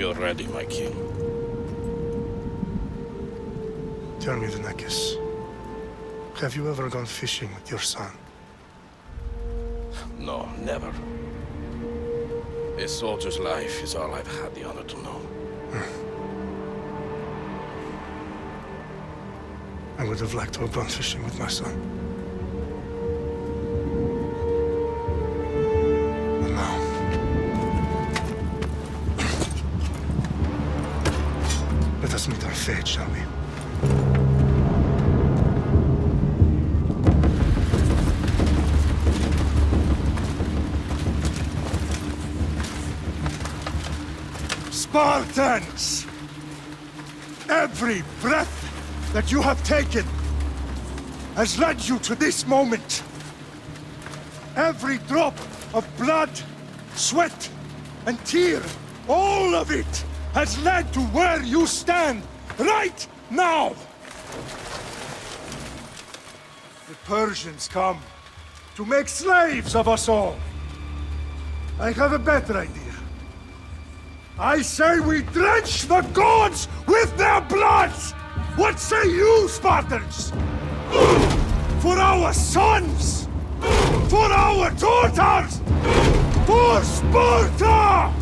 We are ready, my king. Tell me, Vinakis, have you ever gone fishing with your son? No, never. A soldier's life is all I've had the honor to know. I would have liked to have gone fishing with my son. And now... let us meet our fate, shall we? Spartans! Every breath that you have taken has led you to this moment. Every drop of blood, sweat, and tear, all of it has led to where you stand right now. The Persians come to make slaves of us all. I have a better idea. I say we drench the gods with their bloods! What say you, Spartans? For our sons! For our daughters! For Sparta!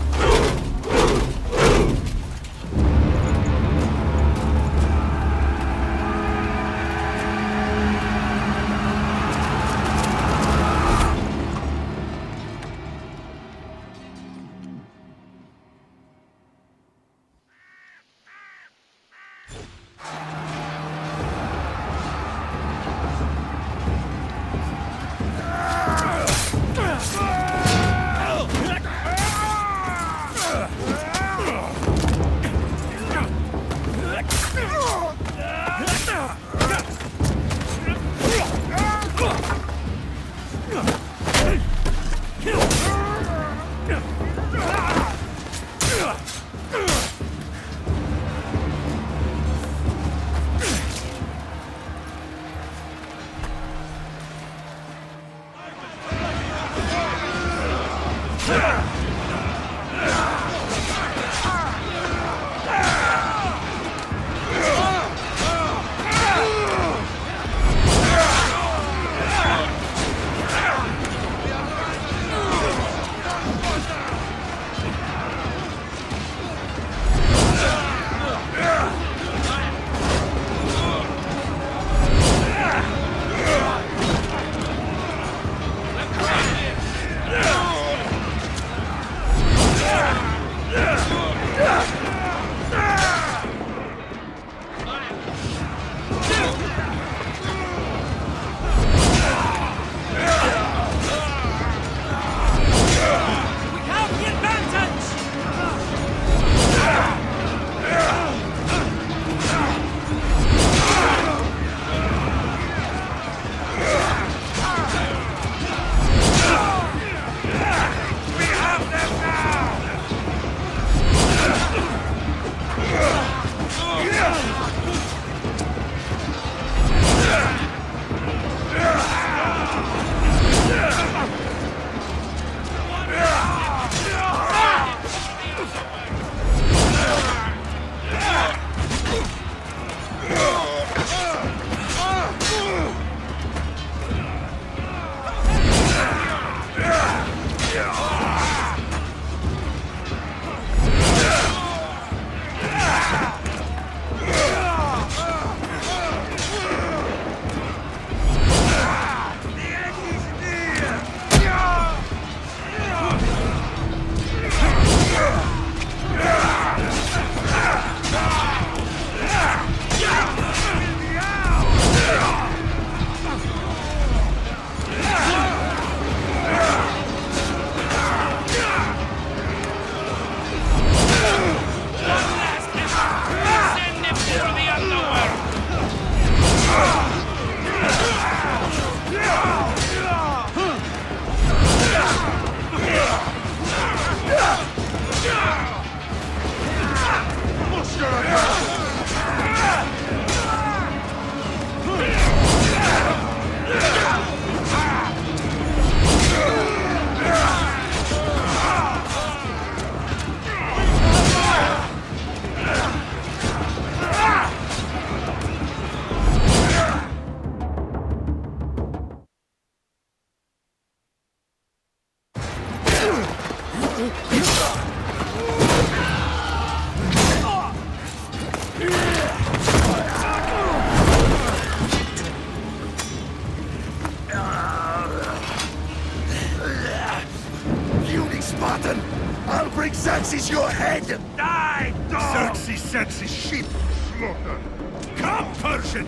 destruction!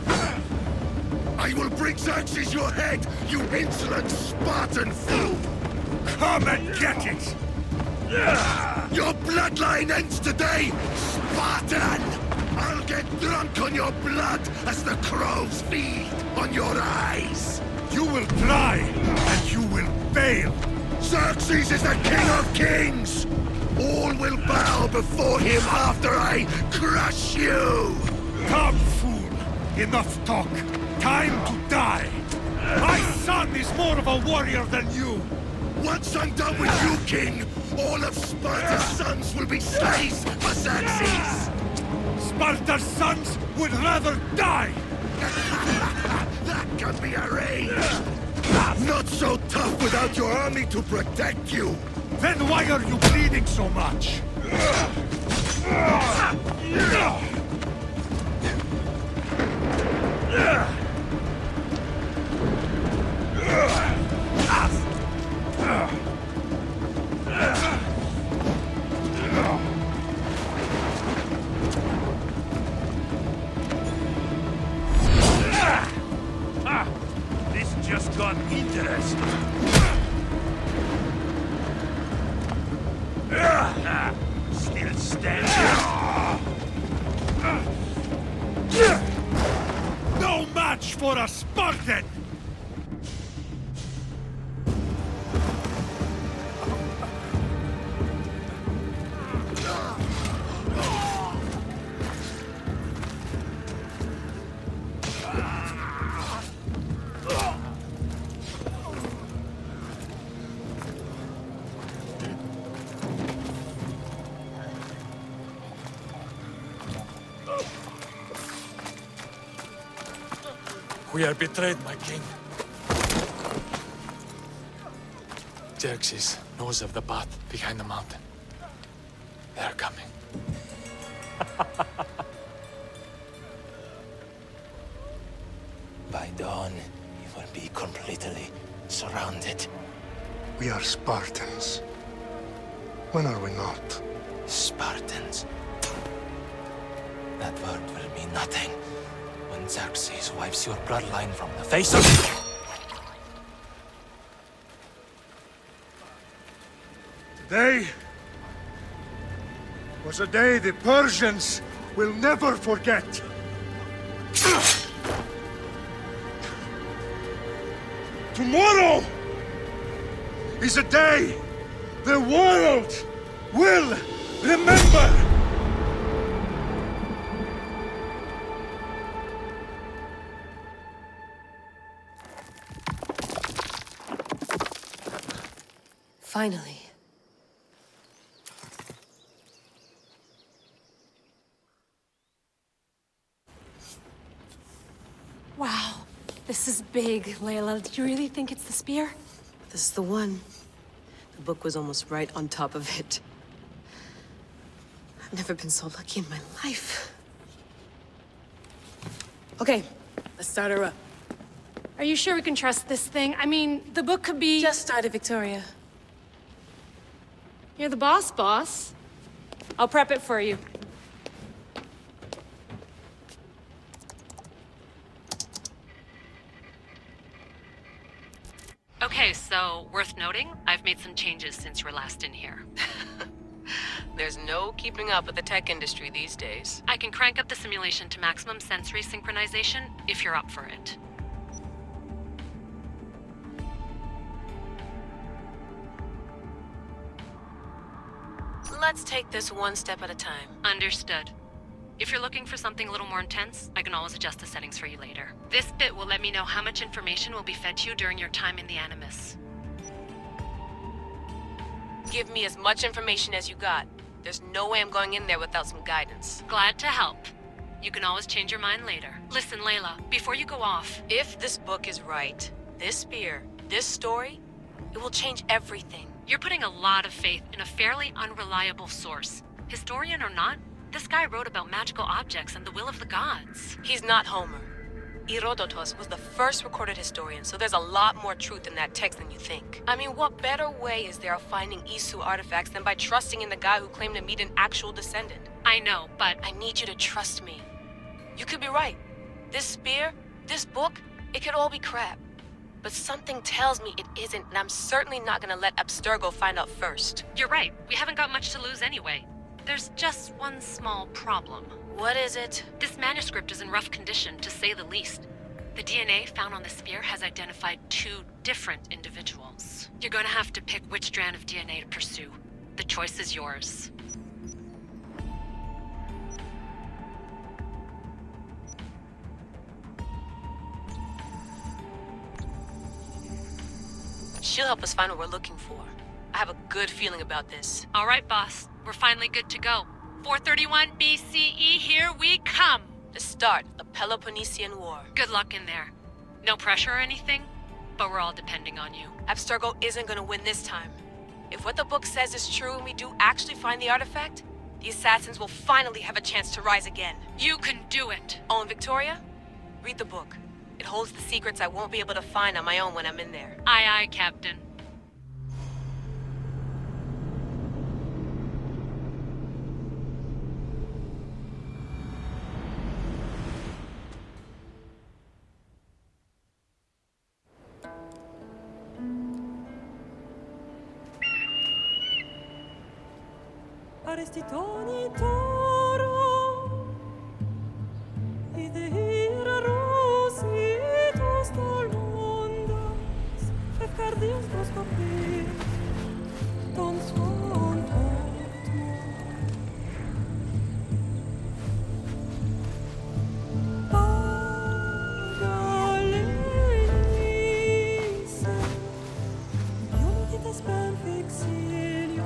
I will bring Xerxes your head, you insolent Spartan fool! Come and get it! Your bloodline ends today, Spartan! I'll get drunk on your blood as the crows feed on your eyes! You will try, and you will fail! Xerxes is the king of kings! All will bow before him after I crush you! Come, fool! Enough talk! Time to die! My son is more of a warrior than you! Once I'm done with you, king, all of Sparta's sons will be slaves for Xerxes! Sparta's sons would rather die! That can be arranged! Not so tough without your army to protect you! Then why are you bleeding so much? This just got interesting. Still standing. No match for a Spartan! We are betrayed, my king. Xerxes knows of the path behind the mountain. They are coming. By dawn, you will be completely surrounded. We are Spartans. When are we not? Spartans. That word will mean nothing when Xerxes wipes your bloodline from the face of... Today was a day the Persians will never forget. Tomorrow is a day the world will remember. Finally. Wow, this is big, Layla. Do you really think it's the spear? This is the one. The book was almost right on top of it. I've never been so lucky in my life. Okay, let's start her up. Are you sure we can trust this thing? I mean, the book could be... Just started, Victoria. You're the boss. I'll prep it for you. Okay, so worth noting, I've made some changes since you were last in here. There's no keeping up with the tech industry these days. I can crank up the simulation to maximum sensory synchronization if you're up for it. Let's take this one step at a time. Understood. If you're looking for something a little more intense, I can always adjust the settings for you later. This bit will let me know how much information will be fed to you during your time in the Animus. Give me as much information as you got. There's no way I'm going in there without some guidance. Glad to help. You can always change your mind later. Listen, Layla, before you go off... If this book is right, this spear, this story, it will change everything. You're putting a lot of faith in a fairly unreliable source. Historian or not, this guy wrote about magical objects and the will of the gods. He's not Homer. Herodotus was the first recorded historian, so there's a lot more truth in that text than you think. I mean, what better way is there of finding Isu artifacts than by trusting in the guy who claimed to meet an actual descendant? I know, but... I need you to trust me. You could be right. This spear, this book, it could all be crap. But something tells me it isn't, and I'm certainly not gonna let Abstergo find out first. You're right. We haven't got much to lose anyway. There's just one small problem. What is it? This manuscript is in rough condition, to say the least. The DNA found on the spear has identified 2 different individuals. You're gonna have to pick which strand of DNA to pursue. The choice is yours. She'll help us find what we're looking for. I have a good feeling about this. All right, boss. We're finally good to go. 431 BCE, here we come! The start of the Peloponnesian War. Good luck in there. No pressure or anything, but we're all depending on you. Abstergo isn't gonna win this time. If what the book says is true and we do actually find the artifact, the assassins will finally have a chance to rise again. You can do it! Oh, and Victoria? Read the book. It holds the secrets I won't be able to find on my own when I'm in there. Aye, aye, Captain. Arrestitoni toro, idehira rositos tolmondas, efcardios proskopir, ton svon otmo. Pagalenice, ionitas ben fixilionis,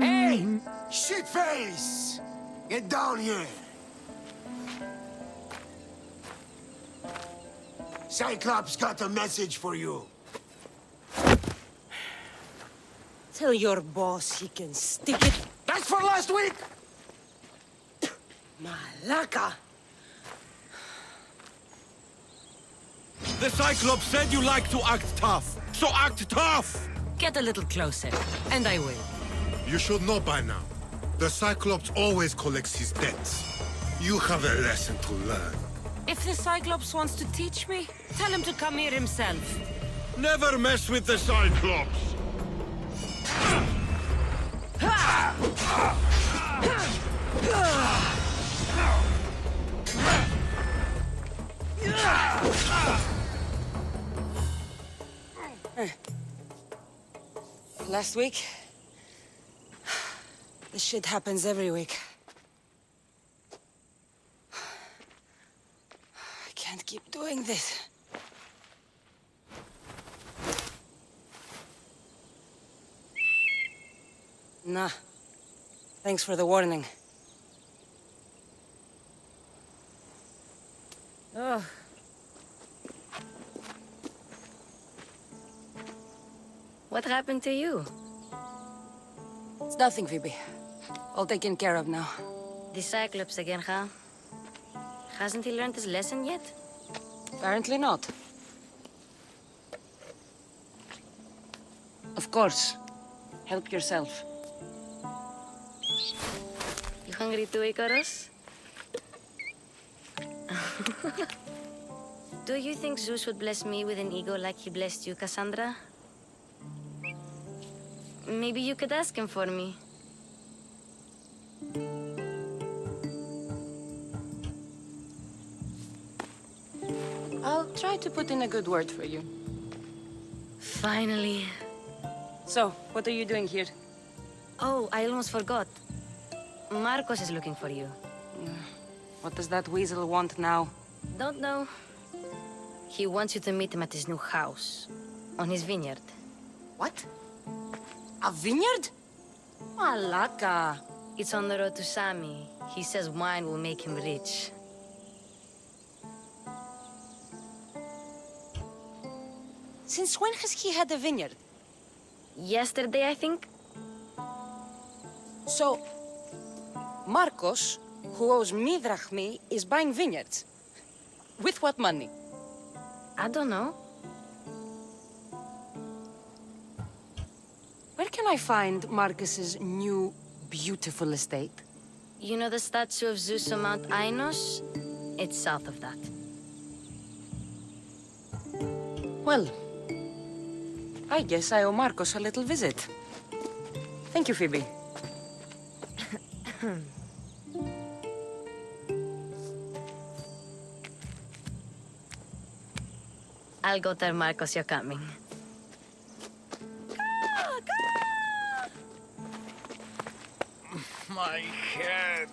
Hey! Shitface! Get down here! Cyclops got a message for you. Tell your boss he can stick it. That's for last week! Malaka! The Cyclops said you like to act tough, so act tough! Get a little closer, and I will. You should know by now. The Cyclops always collects his debts. You have a lesson to learn. If the Cyclops wants to teach me, tell him to come here himself. Never mess with the Cyclops! Last week? This shit happens every week. I can't keep doing this. Nah. Thanks for the warning. Oh. What happened to you? It's nothing, Phoebe. All taken care of now. The Cyclops again, huh? Hasn't he learned his lesson yet? Apparently not. Of course. Help yourself. You hungry too, Icarus? Do you think Zeus would bless me with an ego like he blessed you, Cassandra? Maybe you could ask him for me. I'll try to put in a good word for you. Finally. So, what are you doing here? Oh, I almost forgot. Marcos is looking for you. What does that weasel want now? Don't know. He wants you to meet him at his new house. on his vineyard. What? A vineyard? Malaka. It's on the road to Sami. He says wine will make him rich. Since when has he had a vineyard? Yesterday, I think? So, Marcos, who owes me drachmi, is buying vineyards. With what money? I don't know. Where can I find Marcus's new, beautiful estate? You know the statue of Zeus on Mount Ainos? It's south of that. Well, I guess I owe Marcos a little visit. Thank you, Phoebe. I'll go tell Marcos you're coming. My head.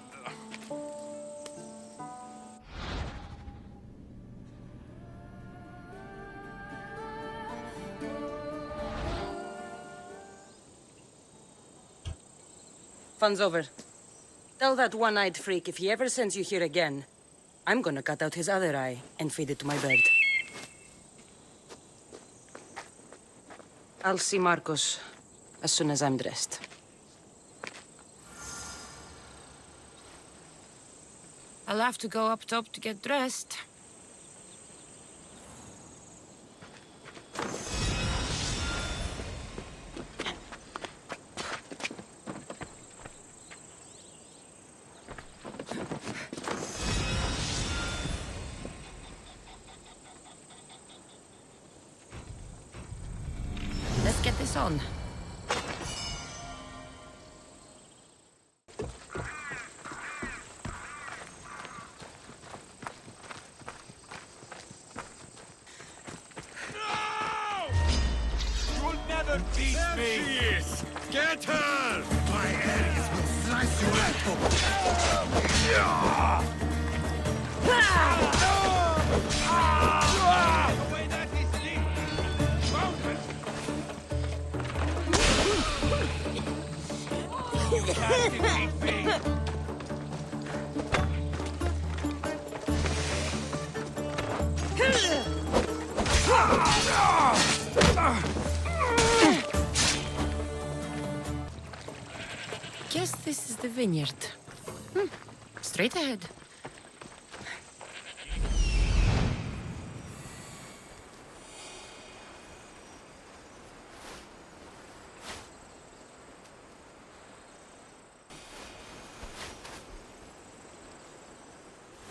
Fun's over. Tell that one-eyed freak if he ever sends you here again, I'm gonna cut out his other eye and feed it to my bird. I'll see Marcos as soon as I'm dressed. I'll have to go up top to get dressed. Let's get this on. Beat me! Get her! My Ares will slice you up! The way that is lit! Mountain! You can't defeat me! Guess this is the vineyard. Straight ahead.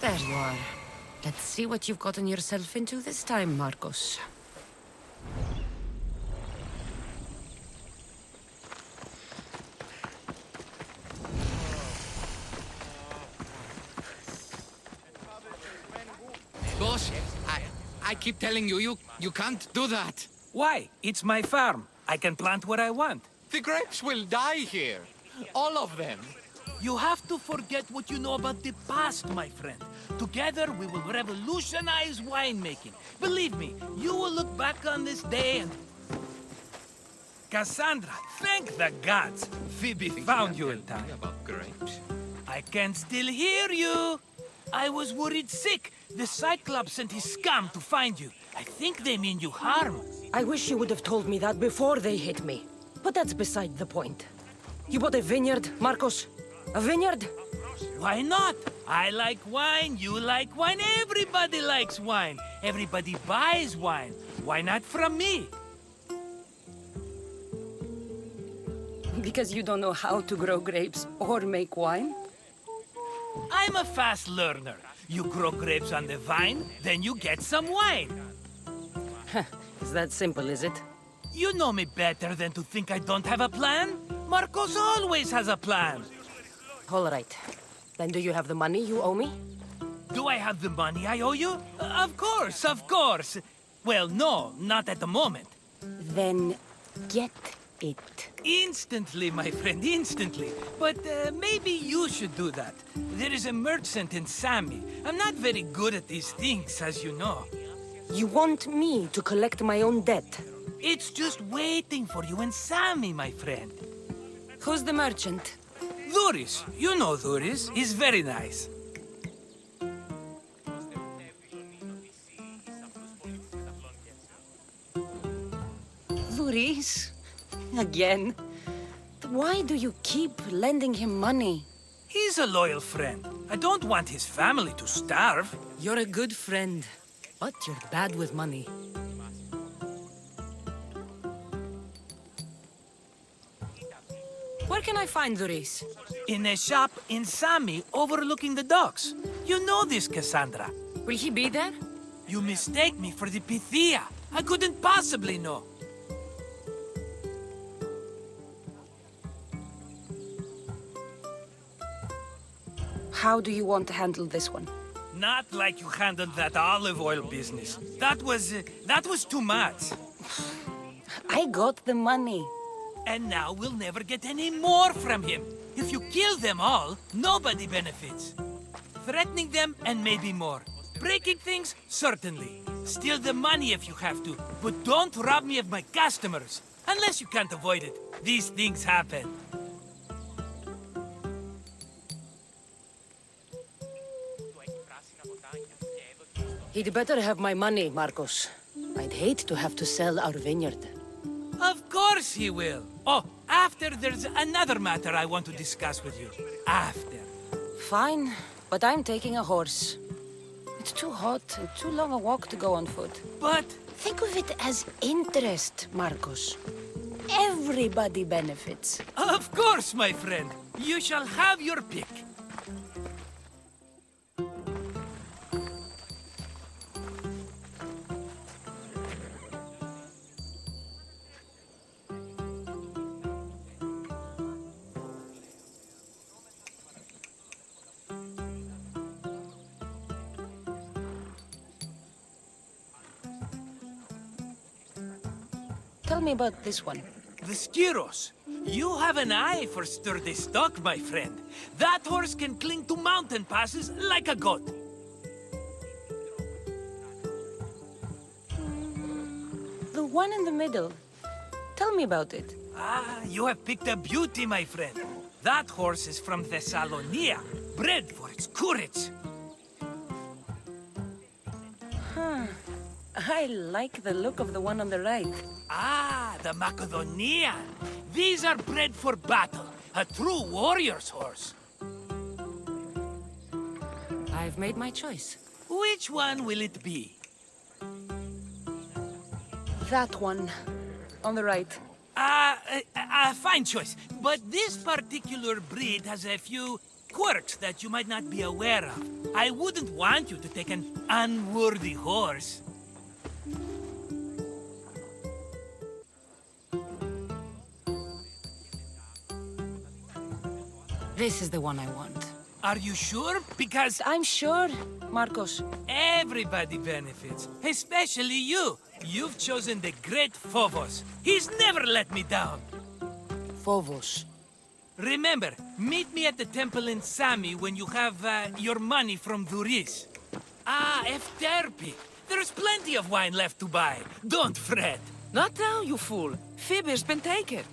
There you are. Let's see what you've gotten yourself into this time, Marcos. Boss, I keep telling you, you can't do that. Why? It's my farm. I can plant what I want. The grapes will die here. All of them. You have to forget what you know about the past, my friend. Together, we will revolutionize winemaking. Believe me, you will look back on this day and... Cassandra, thank the gods! Phoebe found you in time. About grapes? I can still hear you! I was worried sick. The Cyclops sent his scum to find you. I think they mean you harm. I wish you would have told me that before they hit me. But that's beside the point. You bought a vineyard, Marcos? A vineyard? Why not? I like wine, you like wine, everybody likes wine. Everybody buys wine. Why not from me? Because you don't know how to grow grapes or make wine? I'm a fast learner. You grow grapes on the vine, then you get some wine. It's that simple, is it? You know me better than to think I don't have a plan. Marcos always has a plan. All right. Then do you have the money you owe me? Do I have the money I owe you? Of course, of course. Well, no, not at the moment. Then get it. Instantly, my friend, instantly. But maybe you should do that. There is a merchant in Sami. I'm not very good at these things, as you know. You want me to collect my own debt? It's just waiting for you and Sammy, my friend. Who's the merchant? Duris. You know Duris. He's very nice. Luis? Again? Why do you keep lending him money? He's a loyal friend. I don't want his family to starve. You're a good friend, but you're bad with money. Where can I find Luis? In a shop in Sami overlooking the docks. You know this, Cassandra. Will he be there? You mistake me for the Pythia. I couldn't possibly know. How do you want to handle this one? Not like you handled that olive oil business. That was too much. I got the money. And now we'll never get any more from him. If you kill them all, nobody benefits. Threatening them, and maybe more. Breaking things, certainly. Steal the money if you have to, but don't rob me of my customers. Unless you can't avoid it. These things happen. He'd better have my money, Marcos. I'd hate to have to sell our vineyard. Of course he will. Oh, after there's another matter I want to discuss with you. After. Fine, but I'm taking a horse. It's too hot and too long a walk to go on foot. But... think of it as interest, Marcos. Everybody benefits. Of course, my friend. You shall have your pick. Tell me about this one. The Skiros. You have an eye for sturdy stock, my friend. That horse can cling to mountain passes like a goat. The one in the middle. Tell me about it. Ah, you have picked a beauty, my friend. That horse is from Thessalonia, bred for its courage. Huh. I like the look of the one on the right. Ah, the Macedonian. These are bred for battle. A true warrior's horse. I've made my choice. Which one will it be? That one. On the right. Fine choice. But this particular breed has a few quirks that you might not be aware of. I wouldn't want you to take an unworthy horse. This is the one I want. Are you sure? Because... I'm sure, Marcos. Everybody benefits, especially you. You've chosen the great Phobos. He's never let me down. Phobos. Remember, meet me at the temple in Sami when you have your money from Duris. Ah, Efterpi. There's plenty of wine left to buy. Don't fret. Not now, you fool. Phoebe's been taken.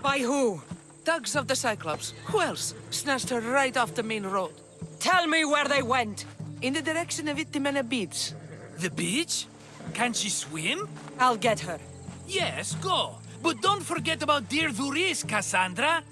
By who? Thugs of the Cyclops. Who else? Snatched her right off the main road. Tell me where they went. In the direction of Itimena Beach. The beach? Can she swim? I'll get her. Yes, go. But don't forget about dear Duris, Cassandra.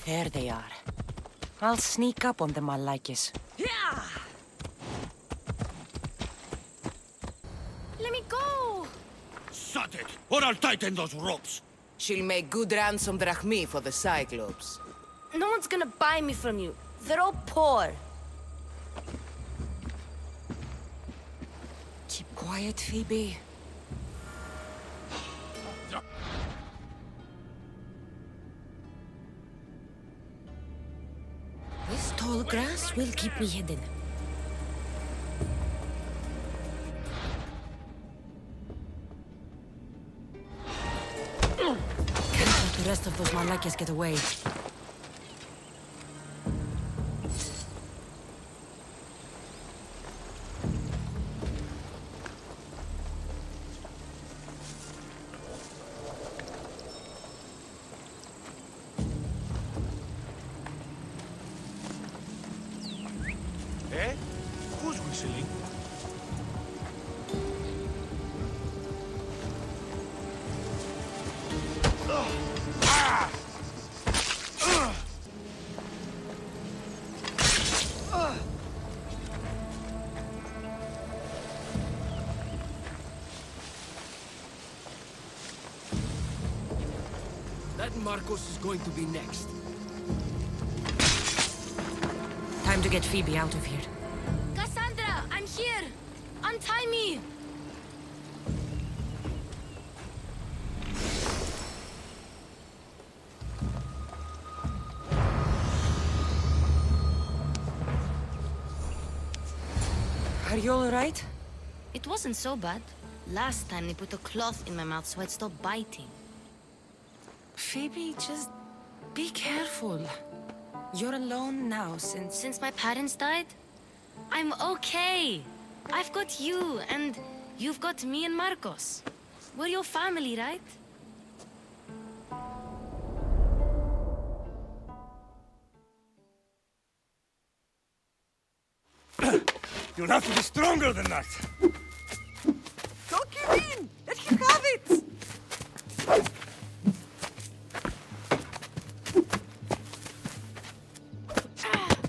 There they are. I'll sneak up on them, Malakis. Yeah! Let me go! Shut it, or I'll tighten those ropes. She'll make good ransom drachmi for the Cyclops. No one's gonna buy me from you. They're all poor. Keep quiet, Phoebe. This tall grass will keep me hidden. Can't let the rest of those Malakias get away. Who's whistling? That Marcos is going to be next. Time to get Phoebe out of here. Cassandra, I'm here! Untie me! Are you alright? It wasn't so bad. Last time they put a cloth in my mouth so I'd stop biting. Phoebe, just be careful. You're alone now since... Since my parents died? I'm okay. I've got you, and you've got me and Marcos. We're your family, right? You'll have to be stronger than that. Don't give in! Let him have it!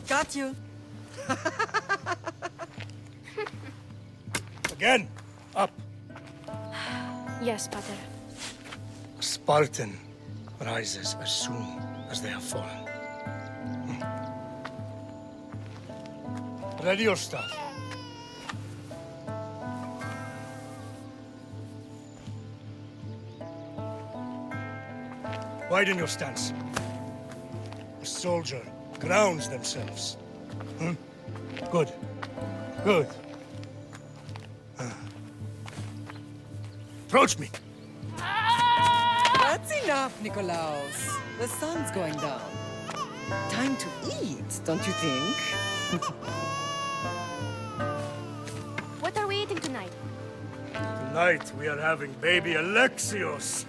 Got you. Again, up. Yes, Pater. A Spartan rises as soon as they have fallen. Ready your staff. Widen your stance. A soldier grounds themselves. Good. Good. Approach me. That's enough, Nikolaos. The sun's going down. Time to eat, don't you think? What are we eating tonight? Tonight we are having baby Alexios.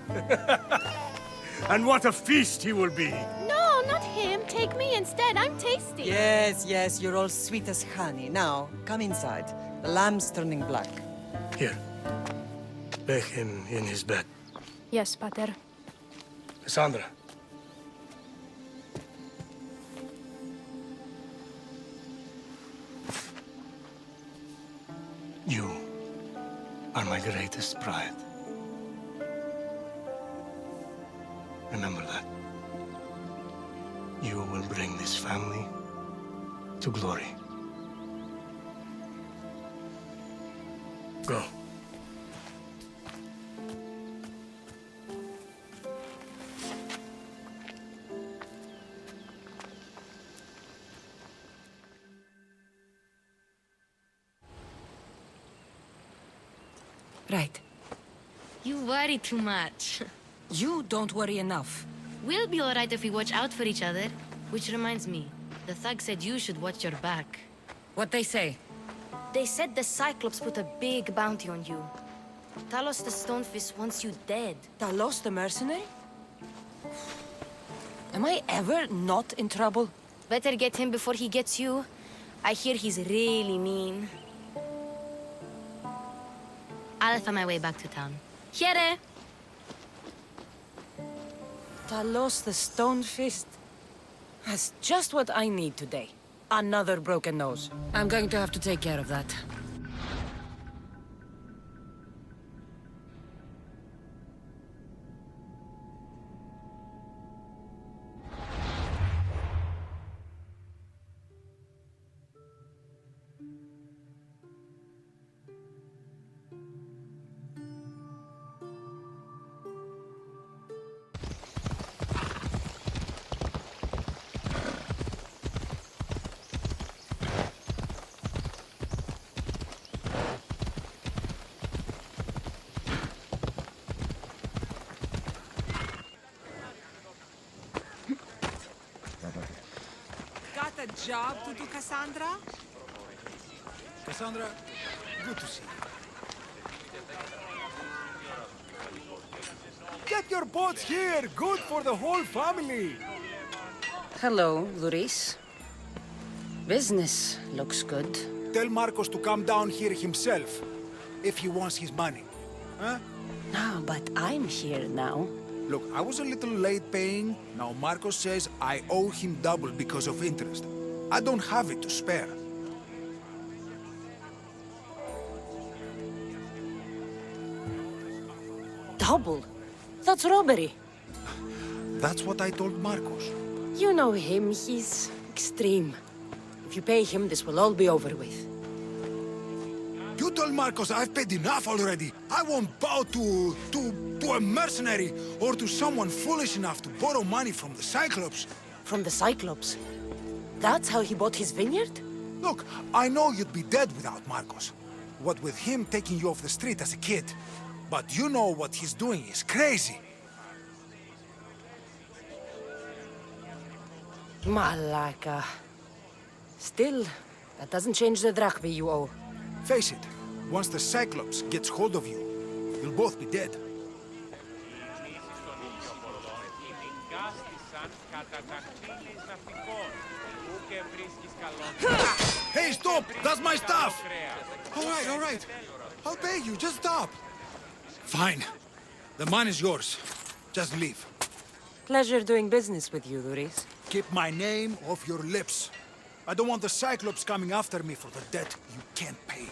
And what a feast he will be. No, not him. Take me instead. I'm tasty. Yes, yes, you're all sweet as honey. Now, come inside. The lamb's turning black. Here. Lay him in his bed. Yes, Pater. Cassandra. You are my greatest pride. Remember that. You will bring this family to glory. Go. Right. You worry too much. You don't worry enough. We'll be alright if we watch out for each other. Which reminds me, the thug said you should watch your back. What'd they say? They said the Cyclops put a big bounty on you. Talos the Stonefist wants you dead. Talos the mercenary? Am I ever not in trouble? Better get him before he gets you. I hear he's really mean. I'll find my way back to town. Here! Talos the Stonefist? That's just what I need today. Another broken nose. I'm going to have to take care of that. job to do, Cassandra? Cassandra, good to see you. Get your boats here! Good for the whole family! Hello, Luis. Business looks good. Tell Marcos to come down here himself, if he wants his money. Huh? No, but I'm here now. Look, I was a little late paying. Now Marcos says I owe him double because of interest. I don't have it to spare. Double? That's robbery. That's what I told Marcos. You know him, he's extreme. If you pay him, this will all be over with. You told Marcos I've paid enough already. I won't bow to a mercenary or to someone foolish enough to borrow money from the Cyclops. From the Cyclops? That's how he bought his vineyard? Look, I know you'd be dead without Marcos. What with him taking you off the street as a kid. But you know what he's doing is crazy. Malaka. Still, that doesn't change the drachma you owe. Face it, once the Cyclops gets hold of you, you'll both be dead. Hey, stop! That's my stuff! All right. I'll pay you, just stop. Fine. The money is yours. Just leave. Pleasure doing business with you, Luis. Keep my name off your lips. I don't want the Cyclops coming after me for the debt you can't pay.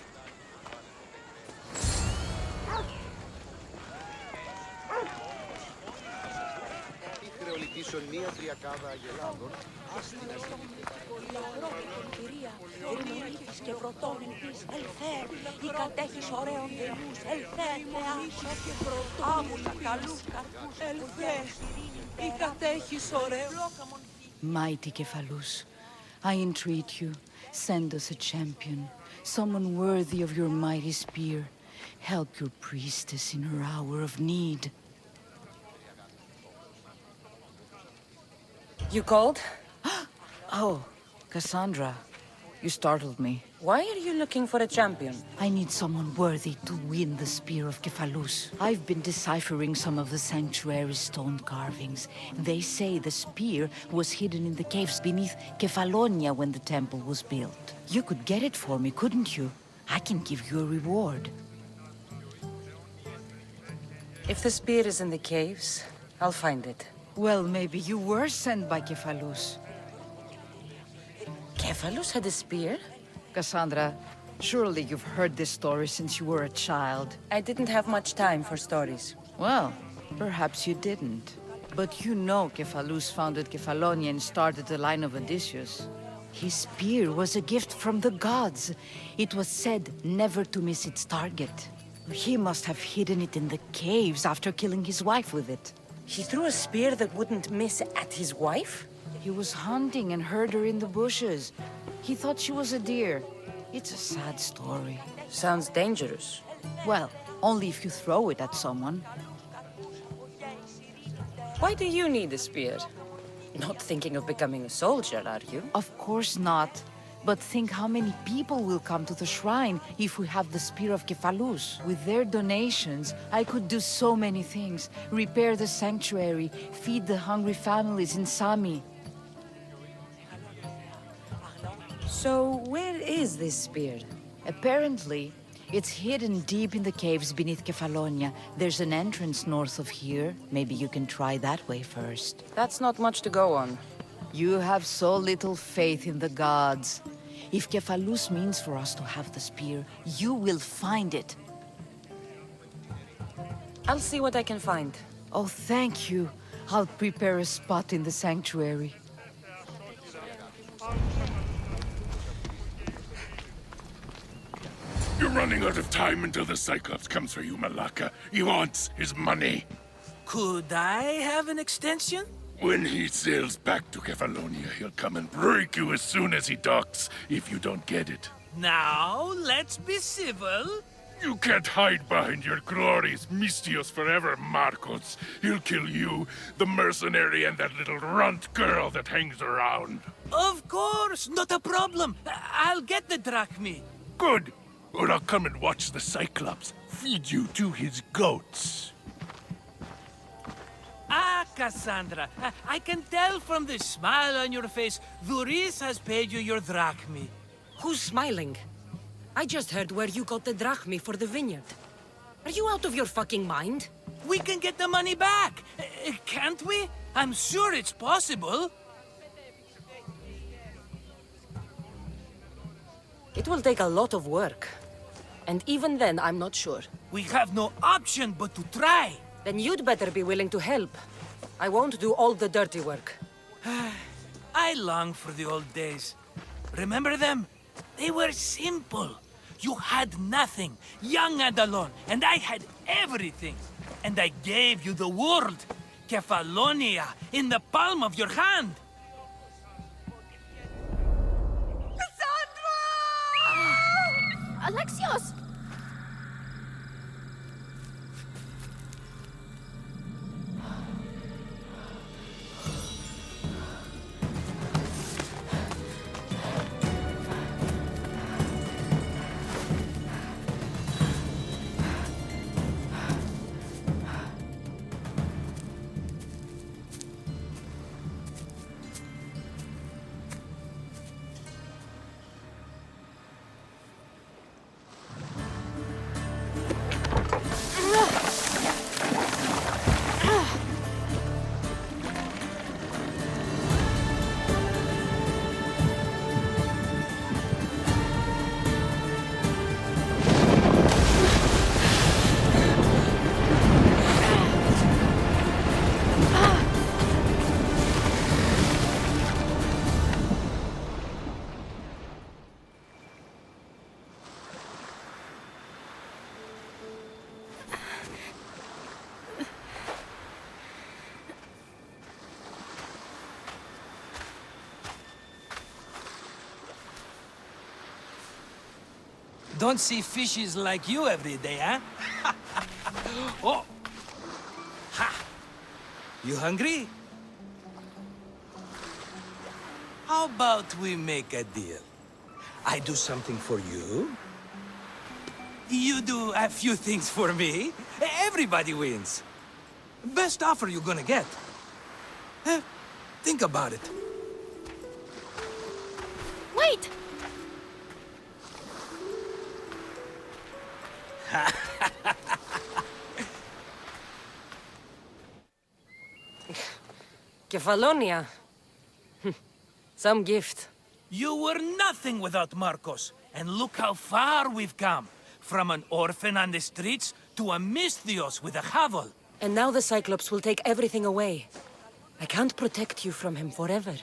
Και πρωτόνεν της ελθέ, η κατέχεις ωραίων δεμούς, ελθέ, θεάσο και πρωτόνεν καλούς καρπούς, ελθέ, η κατέχεις ωραίων. Mighty Kephalus, I entreat you, send us a champion, someone worthy of your mighty spear. Help your priestess in her hour of need. You called? Oh, Cassandra, you startled me. Why are you looking for a champion? I need someone worthy to win the spear of Kephalus. I've been deciphering some of the sanctuary's stone carvings. They say the spear was hidden in the caves beneath Kefalonia when the temple was built. You could get it for me, couldn't you? I can give you a reward. If the spear is in the caves, I'll find it. Well, maybe you were sent by Kephalus. Kephalus had a spear? Cassandra, surely you've heard this story since you were a child. I didn't have much time for stories. Well, perhaps you didn't. But you know Kephalus founded Kefalonia and started the line of Odysseus. His spear was a gift from the gods. It was said never to miss its target. He must have hidden it in the caves after killing his wife with it. He threw a spear that wouldn't miss at his wife? He was hunting and heard her in the bushes. He thought she was a deer. It's a sad story. Sounds dangerous. Well, only if you throw it at someone. Why do you need a spear? Not thinking of becoming a soldier, are you? Of course not. But think how many people will come to the shrine if we have the spear of Kephalus. With their donations, I could do so many things. Repair the sanctuary, feed the hungry families in Sami. So, where is this spear? Apparently, it's hidden deep in the caves beneath Kefalonia. There's an entrance north of here. Maybe you can try that way first. That's not much to go on. You have so little faith in the gods. If Kephalus means for us to have the spear, you will find it. I'll see what I can find. Oh, thank you. I'll prepare a spot in the sanctuary. You're running out of time until the Cyclops comes for you, Malaka. He wants his money. Could I have an extension? When he sails back to Kefalonia, he'll come and break you as soon as he docks, if you don't get it. Now, let's be civil. You can't hide behind your glorious Mistios forever, Marcos. He'll kill you, the mercenary, and that little runt girl that hangs around. Of course, not a problem. I'll get the drachmi. Good. Or I'll come and watch the Cyclops feed you to his goats. Ah, Cassandra, I can tell from the smile on your face, Duris has paid you your drachmi. Who's smiling? I just heard where you got the drachmi for the vineyard. Are you out of your fucking mind? We can get the money back, can't we? I'm sure it's possible. It will take a lot of work. And even then, I'm not sure. We have no option but to try. Then you'd better be willing to help. I won't do all the dirty work. I long for the old days. Remember them? They were simple. You had nothing, young and alone, and I had everything. And I gave you the world, Kefalonia, in the palm of your hand. Alexios! Don't see fishes like you every day, huh? Oh! Ha! You hungry? How about we make a deal? I do something for you. You do a few things for me. Everybody wins. Best offer you're gonna get. Think about it. Wait! Kefalonia. Some gift. You were nothing without Marcos. And look how far we've come. From an orphan on the streets to a Mistios with a hovel. And now the Cyclops will take everything away. I can't protect you from him forever.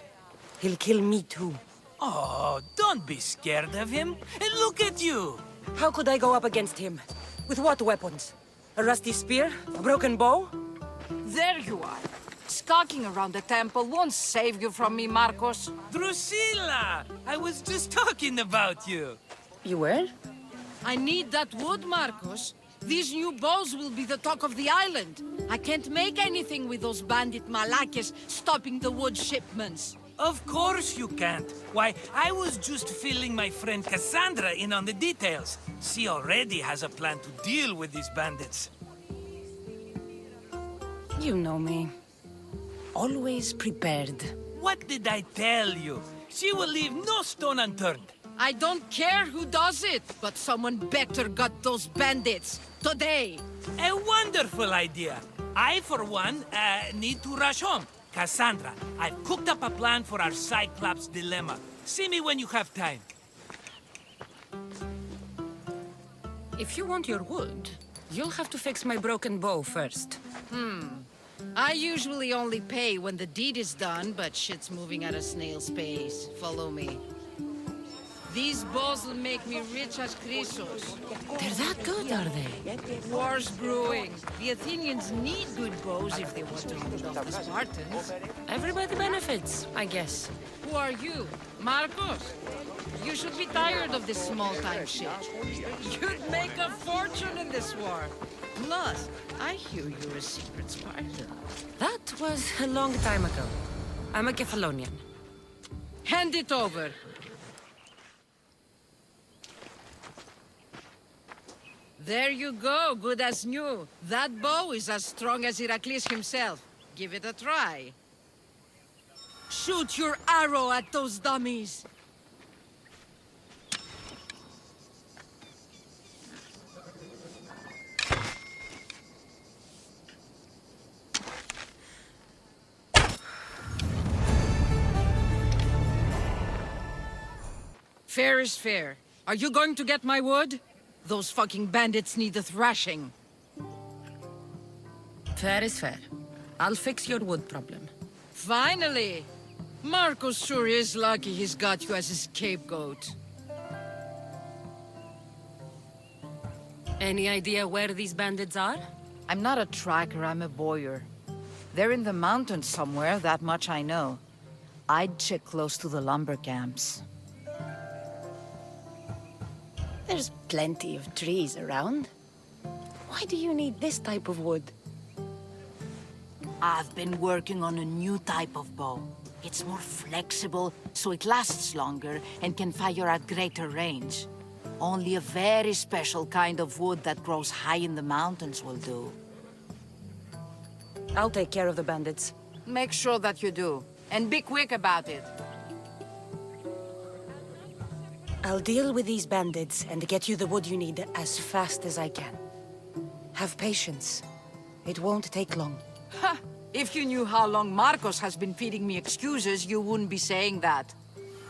He'll kill me too. Oh, don't be scared of him. And look at you. How could I go up against him? With what weapons? A rusty spear? A broken bow? There you are. Skulking around the temple won't save you from me, Marcos. Drusilla! I was just talking about you. You were? I need that wood, Marcos. These new bows will be the talk of the island. I can't make anything with those bandit malakes stopping the wood shipments. Of course you can't. Why, I was just filling my friend Cassandra in on the details. She already has a plan to deal with these bandits. You know me. Always prepared. What did I tell you? She will leave no stone unturned. I don't care who does it, but someone better got those bandits. Today. A wonderful idea. I, for one, need to rush home. Cassandra, I've cooked up a plan for our Cyclops dilemma. See me when you have time. If you want your wood, you'll have to fix my broken bow first. I usually only pay when the deed is done, but shit's moving at a snail's pace. Follow me. These bows will make me rich as Chrysos. They're that good, are they? War's brewing. The Athenians need good bows if they want to hold off the Spartans. Everybody benefits, I guess. Who are you? Marcos? You should be tired of this small-time shit. You'd make a fortune in this war. Plus, I hear you're a secret Spartan. That was a long time ago. I'm a Kefalonian. Hand it over. There you go, good as new. That bow is as strong as Heracles himself. Give it a try. Shoot your arrow at those dummies. Fair is fair. Are you going to get my wood? Those fucking bandits need a thrashing. Fair is fair. I'll fix your wood problem. Finally! Marcos sure is lucky he's got you as his scapegoat. Any idea where these bandits are? I'm not a tracker, I'm a boyer. They're in the mountains somewhere, that much I know. I'd check close to the lumber camps. There's plenty of trees around. Why do you need this type of wood? I've been working on a new type of bow. It's more flexible, so it lasts longer and can fire at greater range. Only a very special kind of wood that grows high in the mountains will do. I'll take care of the bandits. Make sure that you do. And be quick about it. I'll deal with these bandits and get you the wood you need as fast as I can. Have patience. It won't take long. Ha! If you knew how long Marcos has been feeding me excuses, you wouldn't be saying that.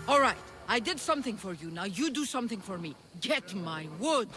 All right, I did something for you. Now you do something for me. Get my wood.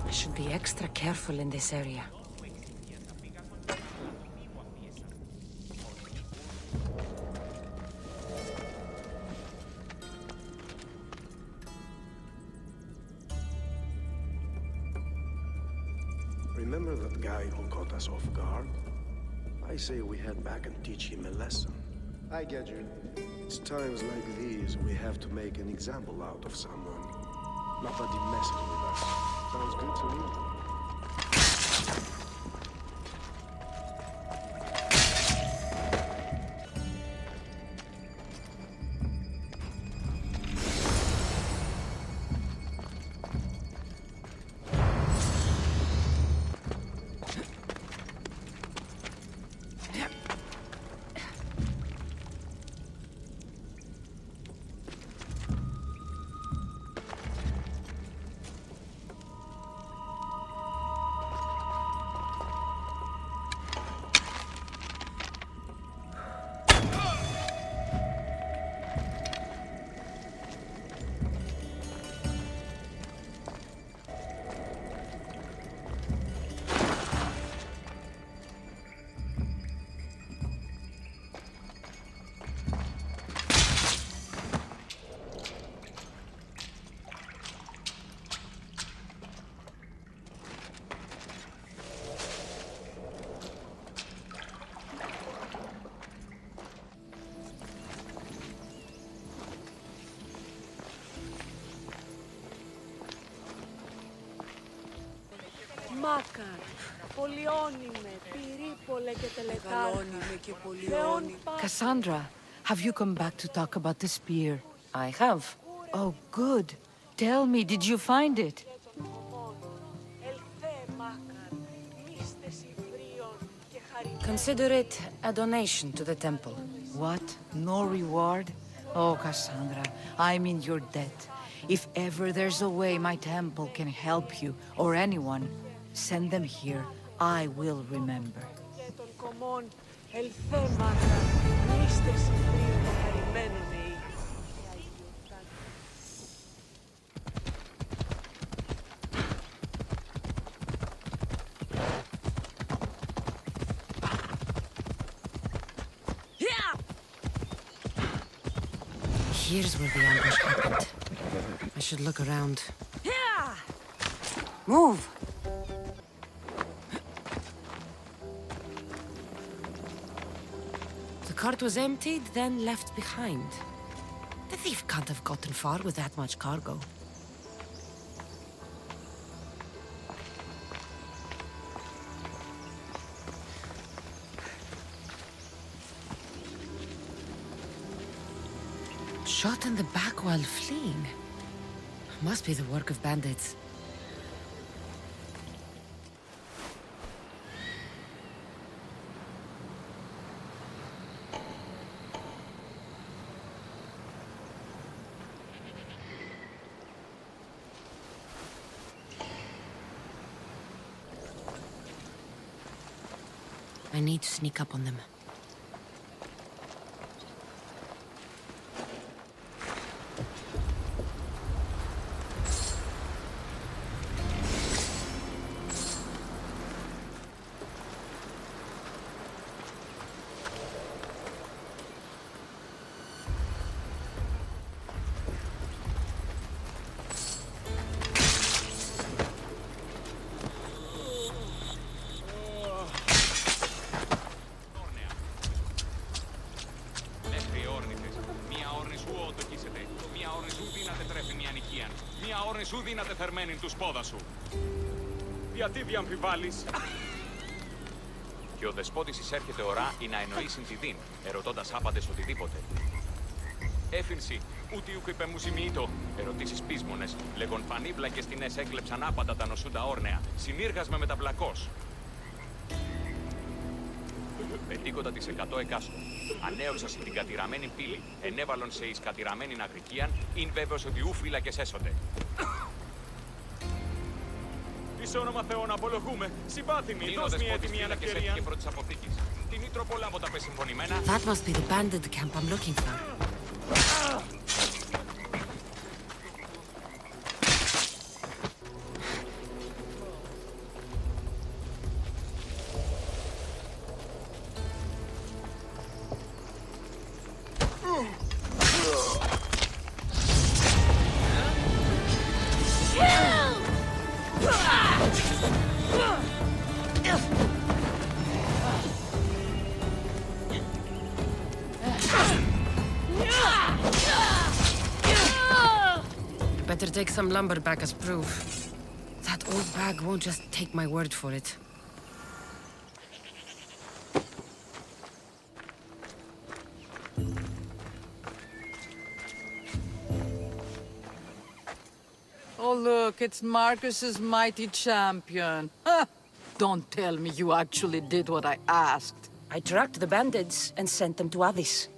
I should be extra careful in this area. Remember that guy who caught us off guard? I say we head back and teach him a lesson. I get you. It's times like these we have to make an example out of someone. Nobody messes with us. Sounds good to me. Μάκαρ, πολιόνιμε, πυρίπολε και τελεκάρχα. Cassandra, have you come back to talk about the spear? I have. Oh, good. Tell me, did you find it? Consider it a donation to the temple. What? No reward? Oh, Cassandra, I'm in your debt. If ever there's a way my temple can help you, or anyone, send them here. I will remember. Here's where the ambush happened. I should look around. Move! The cart was emptied, then left behind. The thief can't have gotten far with that much cargo. Shot in the back while fleeing. Must be the work of bandits. I need to sneak up on them. Σου δύναται θερμένη του σπόδα σου. Γιατί διαμφιβάλλεις? Και ο δεσπότης εισέρχεται ωρά ή να εννοήσει τη δίν, ερωτώντας άπαντες οτιδήποτε. Έφυνση, ούτε ουκ υπεμουσιμιήτο, ερωτήσεις πείσμονες, λέγον φανίβλα και στινές έκλεψαν άπαντα τα νοσούντα όρνεα, συνήργασμε με τα βλακός. 50% εκάστο. Ανέωξα στην κατηραμένη πύλη, ενέβαλον σε εις κατηραμένη αγρικίαν, ειν βέβαιος ότι ου φύλακες έσονται. Εις όνομα Θεών απολογούμε, συμπάθημοι, δώσ' μια έτοιμη ανακαιρία. Και πρώτης αποθήκης. Την ήτρο πολλά από τα πες συμφωνημένα. That must be the bandit camp I'm looking for. Better take some lumber back as proof. That old bag won't just take my word for it. Oh, look, it's Marcus's mighty champion. Huh. Don't tell me you actually did what I asked. I tracked the bandits and sent them to Odyssey.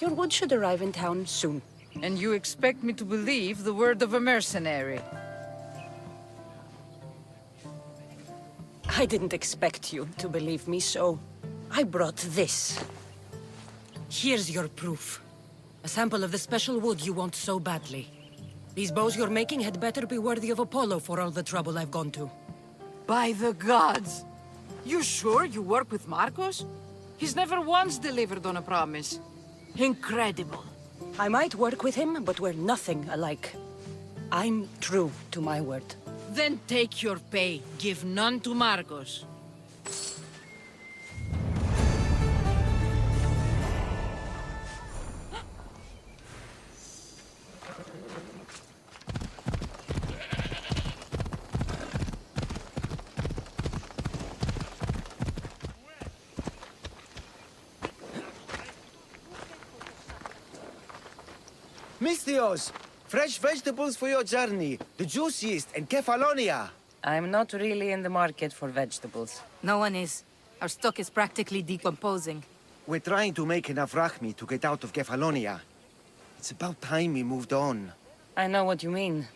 Your wood should arrive in town soon. And you expect me to believe the word of a mercenary? I didn't expect you to believe me, so I brought this. Here's your proof. A sample of the special wood you want so badly. These bows you're making had better be worthy of Apollo for all the trouble I've gone to. By the gods! You sure you work with Marcos? He's never once delivered on a promise. Incredible. I might work with him, but we're nothing alike. I'm true to my word. Then take your pay. Give none to Marcos. Misthios! Fresh vegetables for your journey. The juiciest in Kefalonia. I'm not really in the market for vegetables. No one is. Our stock is practically decomposing. We're trying to make enough rachmi to get out of Kefalonia. It's about time we moved on. I know what you mean.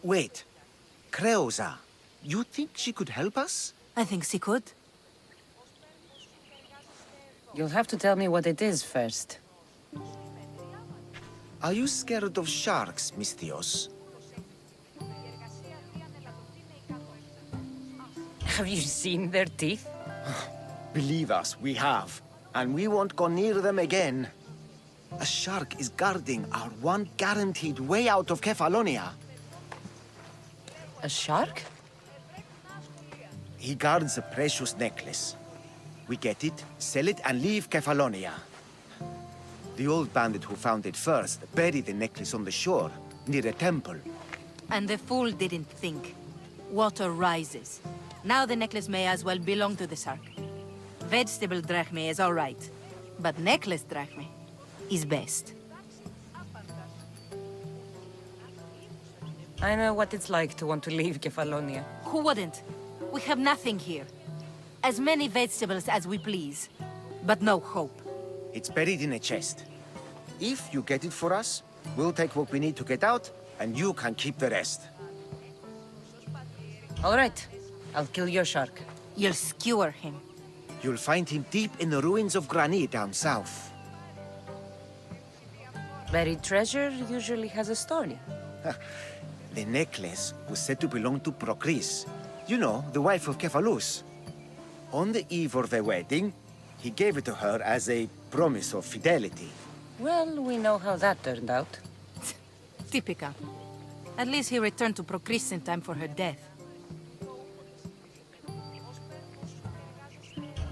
Wait. Creosa. You think she could help us? I think she could. You'll have to tell me what it is first. Are you scared of sharks, Misthios? Have you seen their teeth? Believe us, we have. And we won't go near them again. A shark is guarding our one guaranteed way out of Kefalonia. A shark? He guards a precious necklace. We get it, sell it, and leave Kefalonia. The old bandit who found it first buried the necklace on the shore, near a temple. And the fool didn't think. Water rises. Now the necklace may as well belong to the shark. Vegetable drachme is all right, but necklace drachme is best. I know what it's like to want to leave Kefalonia. Who wouldn't? We have nothing here. As many vegetables as we please, but no hope. It's buried in a chest. If you get it for us, we'll take what we need to get out, and you can keep the rest. All right. I'll kill your shark. You'll skewer him. You'll find him deep in the ruins of Granit down south. Buried treasure usually has a story. The necklace was said to belong to Procris. You know, the wife of Cephalus. On the eve of their wedding, he gave it to her as a promise of fidelity. Well, we know how that turned out. Typical. At least he returned to Procris in time for her death.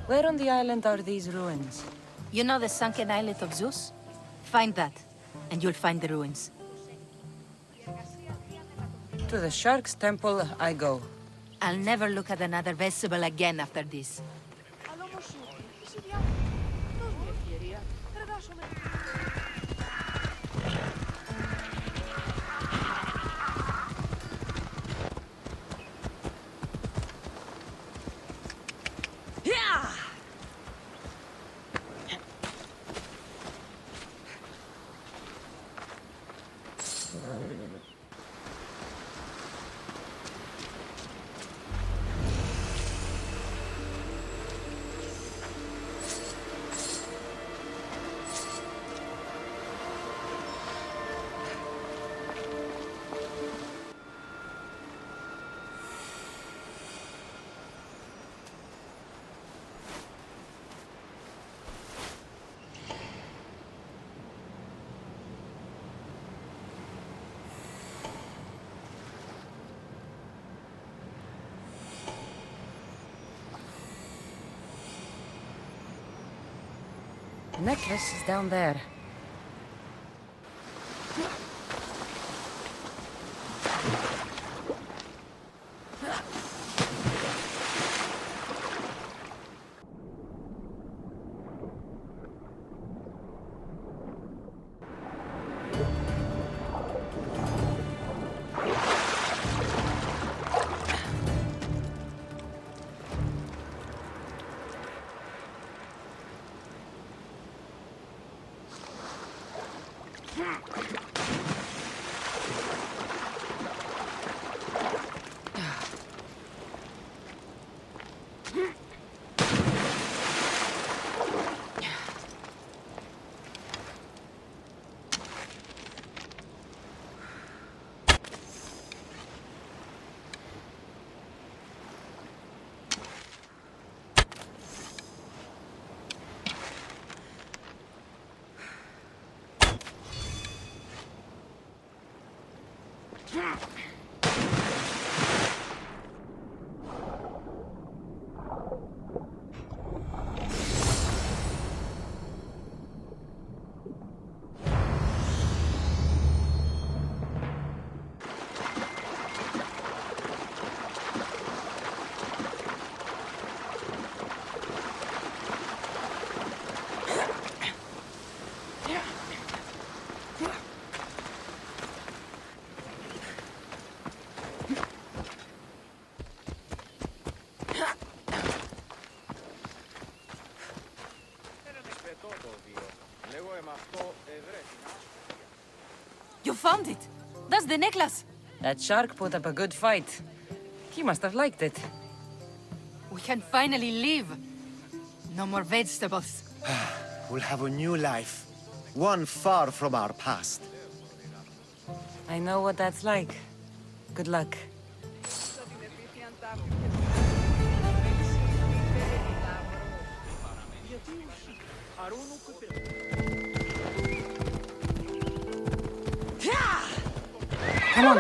Where on the island are these ruins? You know the sunken islet of Zeus? Find that, and you'll find the ruins. To the Shark's Temple I go. I'll never look at another vegetable again after this. The necklace is down there. found it. That's the necklace. That shark put up a good fight. He must have liked it. We can finally leave. No more vegetables. We'll have a new life. One far from our past. I know what that's like. Good luck. Come on.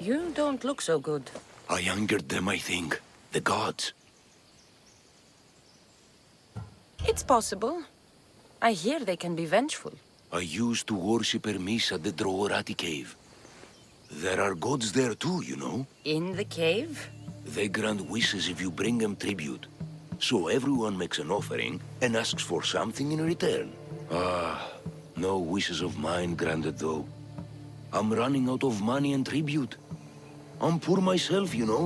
You don't look so good. I angered them, I think. The gods. It's possible. I hear they can be vengeful. I used to worship Hermes at the Droorati cave. There are gods there too, you know. In the cave? They grant wishes if you bring them tribute. So everyone makes an offering and asks for something in return. Ah, no wishes of mine granted though. I'm running out of money and tribute. I'm poor myself, you know.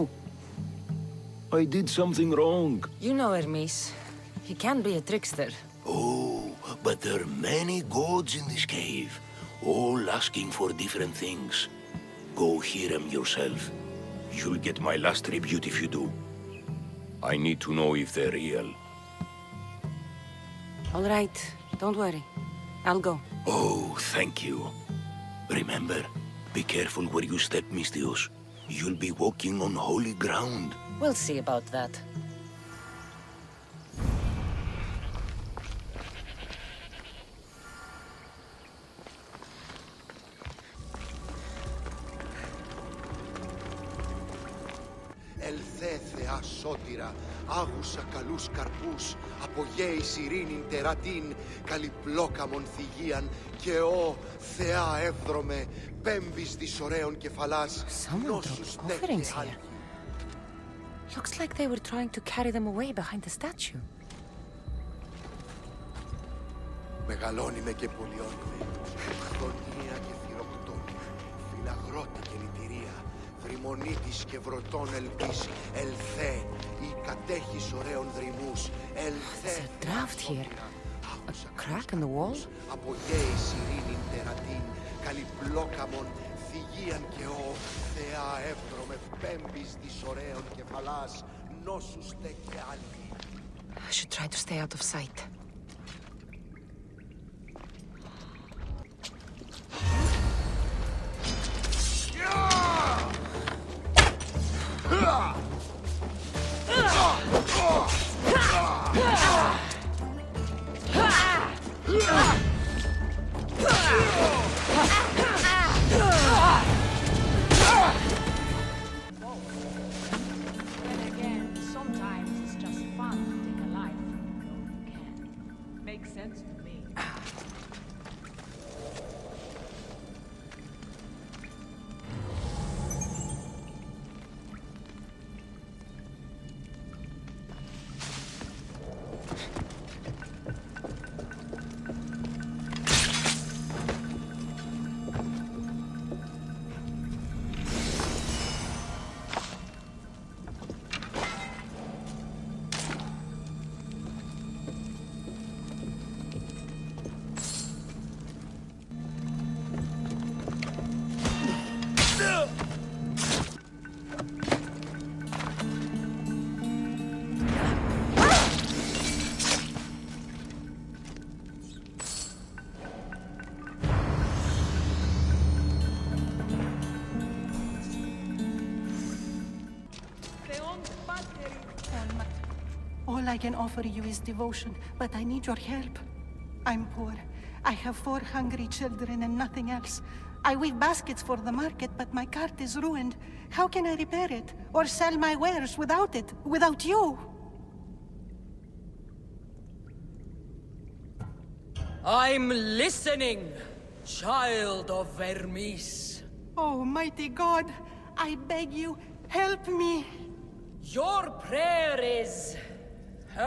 I did something wrong. You know Hermes. He can be a trickster. Oh, but there are many gods in this cave, all asking for different things. Go hear them yourself. You'll get my last tribute if you do. I need to know if they're real. All right, don't worry. I'll go. Oh, thank you. Remember, be careful where you step, Mistios. You'll be walking on holy ground. We'll see about that. Ελθέ Θεά σώτηρα, άγουσα καλούς καρπούς, απογέης ειρήνην τερατήν, καλυπλόκαμον θυγίαν, και ω Θεά εύδρομε, πέμπης της ωραίων κεφαλάς, νόσους Offerings here. Looks like they were trying to carry them away behind the statue. Μεγαλώνει και πολιώνει, χθονία και θυροκτώνει, φυλαγρώτη και λυτηρία, βρυμονίτης και βρωτών ελπίς, ελθέ, η κατέχεις ωραίων δρυμούς, ελθέ. There's a draft here. A crack in the wall? Απογέης ειρήνην τερατήν, καλυπλόκαμον, θυγίαν και ω Θεά εύδρομε, πέμπης της ωραίων κεφαλάς, νόσους τε και άλλοι. I should try to stay out of sight. Then again, sometimes it's just fun to take a life. You can. Makes sense to me. All I can offer you is devotion, but I need your help. I'm poor. I have 4 hungry children and nothing else. I weave baskets for the market, but my cart is ruined. How can I repair it? Or sell my wares without it? Without you? I'm listening, child of Hermes. Oh, mighty God, I beg you, help me. Your prayer is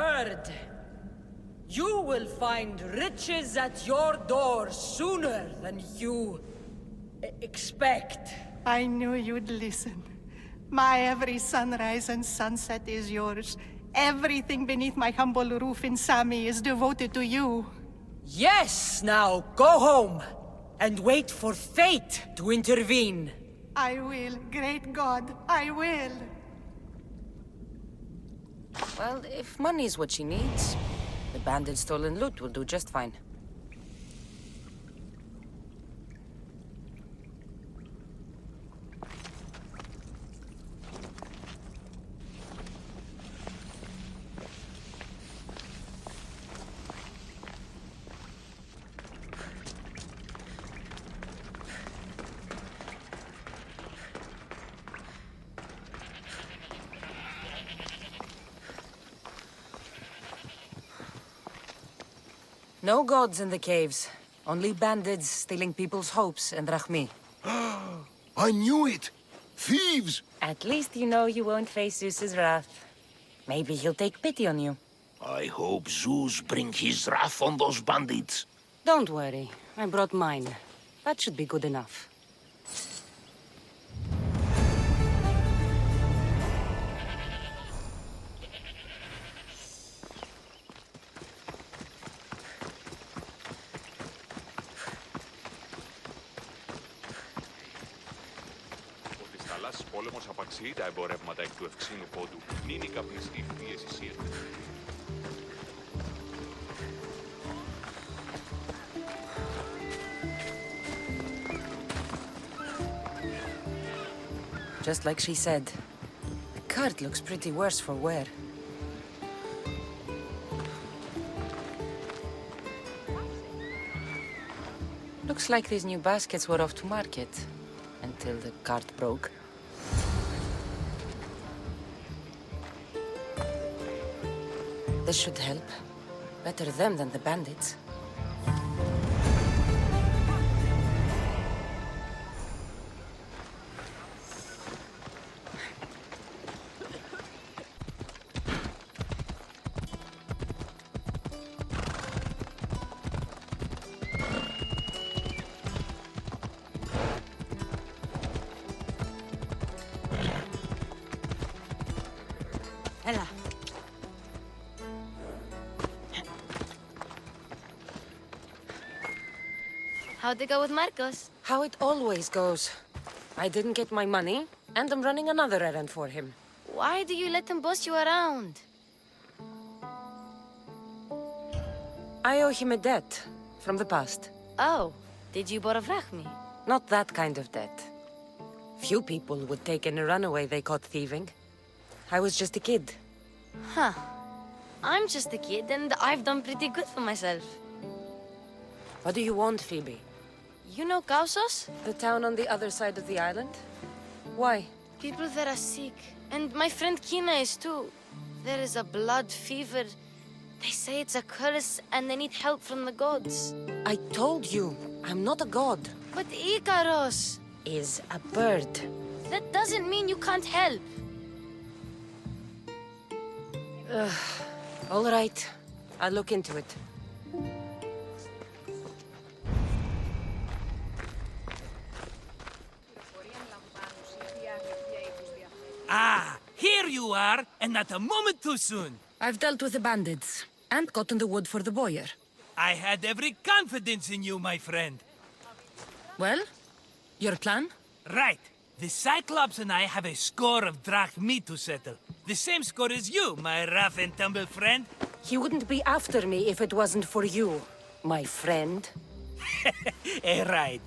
heard. You will find riches at your door sooner than you expect. I knew you'd listen. My every sunrise and sunset is yours. Everything beneath my humble roof in Sami is devoted to you. Yes, now go home and wait for fate to intervene. I will, great God, I will. Well, if money's what she needs, the bandit's stolen loot will do just fine. No gods in the caves. Only bandits stealing people's hopes and drachmi. I knew it! Thieves! At least you know you won't face Zeus's wrath. Maybe he'll take pity on you. I hope Zeus bring his wrath on those bandits. Don't worry. I brought mine. That should be good enough. Πόλεμος απαξιεί τα εμπορεύματα εκ του ευξήνου πόντου. Νίνη καπνιστή πίεση σύεται. Just like she said. The cart looks pretty worse for wear. Looks like these new baskets were off to market. Until the cart broke. This should help. Better them than the bandits. Ella. How'd it go with Marcos? How it always goes. I didn't get my money, and I'm running another errand for him. Why do you let him boss you around? I owe him a debt from the past. Oh, did you borrow drachmi? Not that kind of debt. Few people would take in a runaway they caught thieving. I was just a kid. Huh. I'm just a kid, and I've done pretty good for myself. What do you want, Phoebe? You know Kausos? The town on the other side of the island? Why? People there are sick, and my friend Kina is too. There is a blood fever. They say it's a curse, and they need help from the gods. I told you, I'm not a god. But Ikaros is a bird. That doesn't mean you can't help. All right. I'll look into it. Ah, here you are, and not a moment too soon. I've dealt with the bandits, and gotten the wood for the boiler. I had every confidence in you, my friend. Well, your plan? Right. The Cyclops and I have a score of drachmi to settle. The same score as you, my rough and tumble friend. He wouldn't be after me if it wasn't for you, my friend. Right.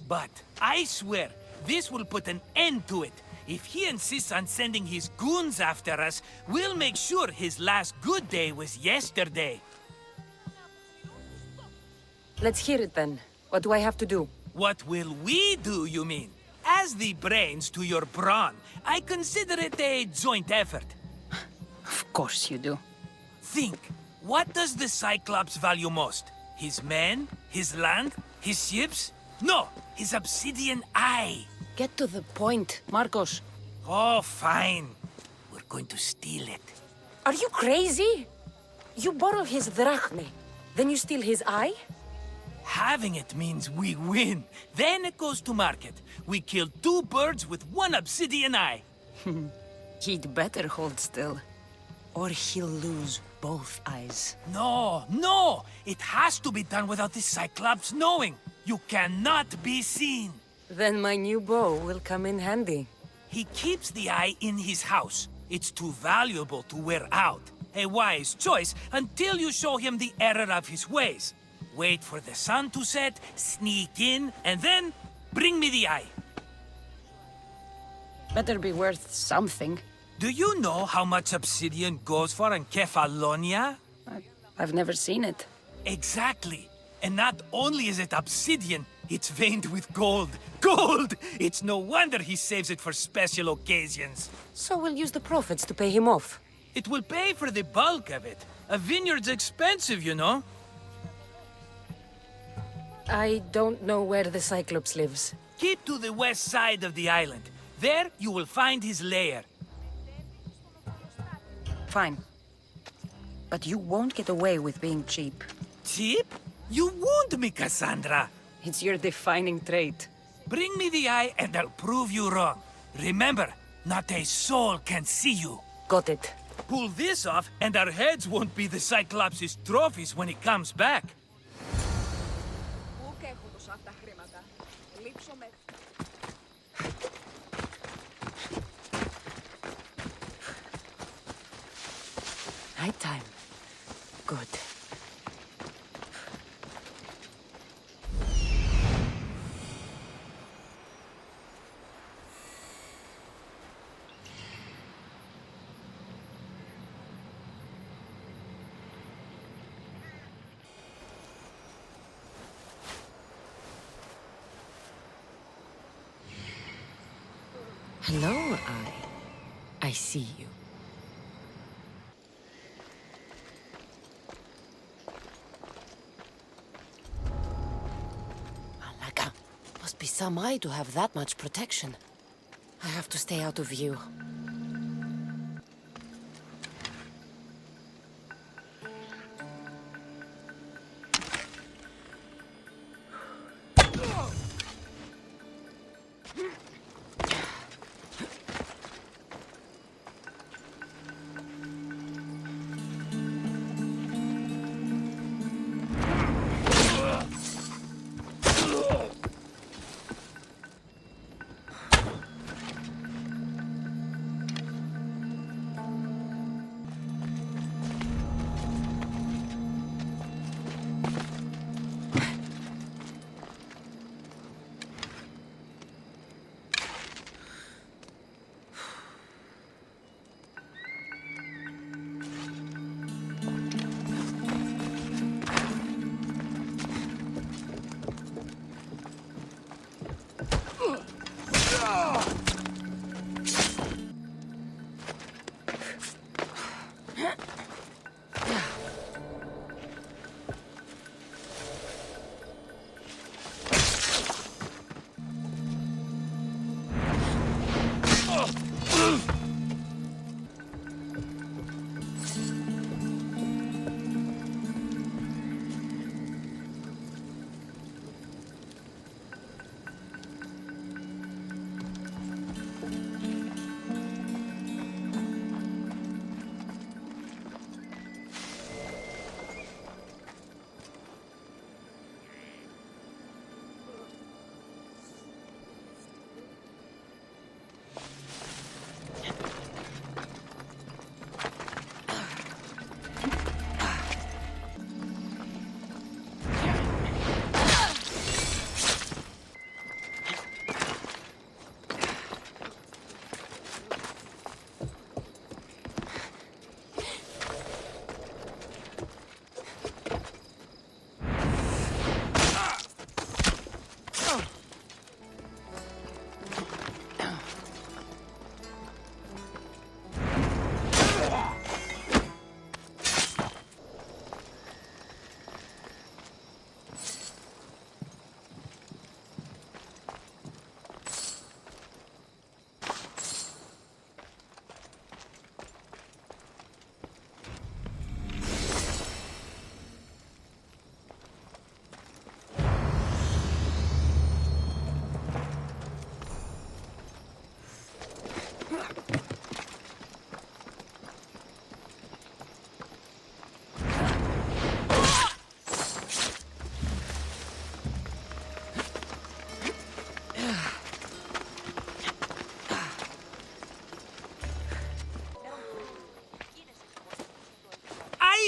But I swear, this will put an end to it. If he insists on sending his goons after us, we'll make sure his last good day was yesterday. Let's hear it then. What do I have to do? What will we do, you mean? As the brains to your brawn, I consider it a joint effort. Of course you do. Think, what does the Cyclops value most? His men? His land? His ships? No, his obsidian eye. Get to the point, Marcos. Oh, fine. We're going to steal it. Are you crazy? You borrow his drachmi, then you steal his eye? Having it means we win. Then it goes to market. We kill 2 birds with 1 obsidian eye. He'd better hold still, or he'll lose both eyes. No, no! It has to be done without the Cyclops knowing. You cannot be seen. Then my new bow will come in handy. He keeps the eye in his house. It's too valuable to wear out. A wise choice until you show him the error of his ways. Wait for the sun to set, sneak in, and then bring me the eye. Better be worth something. Do you know how much obsidian goes for in Kefalonia? I've never seen it. Exactly. And not only is it obsidian, it's veined with gold. Gold! It's no wonder he saves it for special occasions. So we'll use the profits to pay him off. It will pay for the bulk of it. A vineyard's expensive, you know. I don't know where the Cyclops lives. Keep to the west side of the island. There, you will find his lair. Fine. But you won't get away with being cheap. Cheap? You wound me, Cassandra. It's your defining trait. Bring me the eye and I'll prove you wrong. Remember, not a soul can see you. Got it. Pull this off and our heads won't be the Cyclops' trophies when he comes back. Nighttime. Good. Hello, Eye. I see you. Alaga, must be some eye to have that much protection. I have to stay out of view.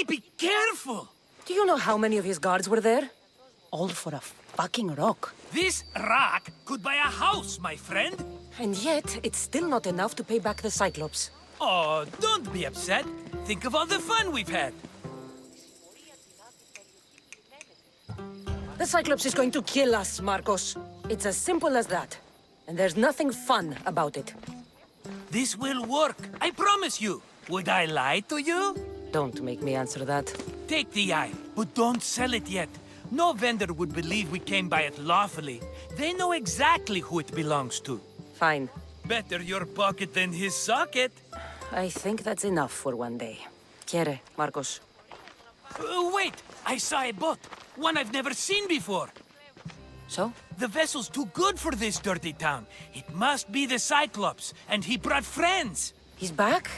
Hey, be careful! Do you know how many of his guards were there? All for a fucking rock. This rock could buy a house, my friend. And yet, it's still not enough to pay back the Cyclops. Oh, don't be upset. Think of all the fun we've had. The Cyclops is going to kill us, Marcos. It's as simple as that. And there's nothing fun about it. This will work, I promise you. Would I lie to you? Don't make me answer that. Take the eye, but don't sell it yet. No vendor would believe we came by it lawfully. They know exactly who it belongs to. Fine. Better your pocket than his socket. I think that's enough for one day. Quiere, Marcos. Wait! I saw a boat. One I've never seen before. So? The vessel's too good for this dirty town. It must be the Cyclops, and he brought friends. He's back?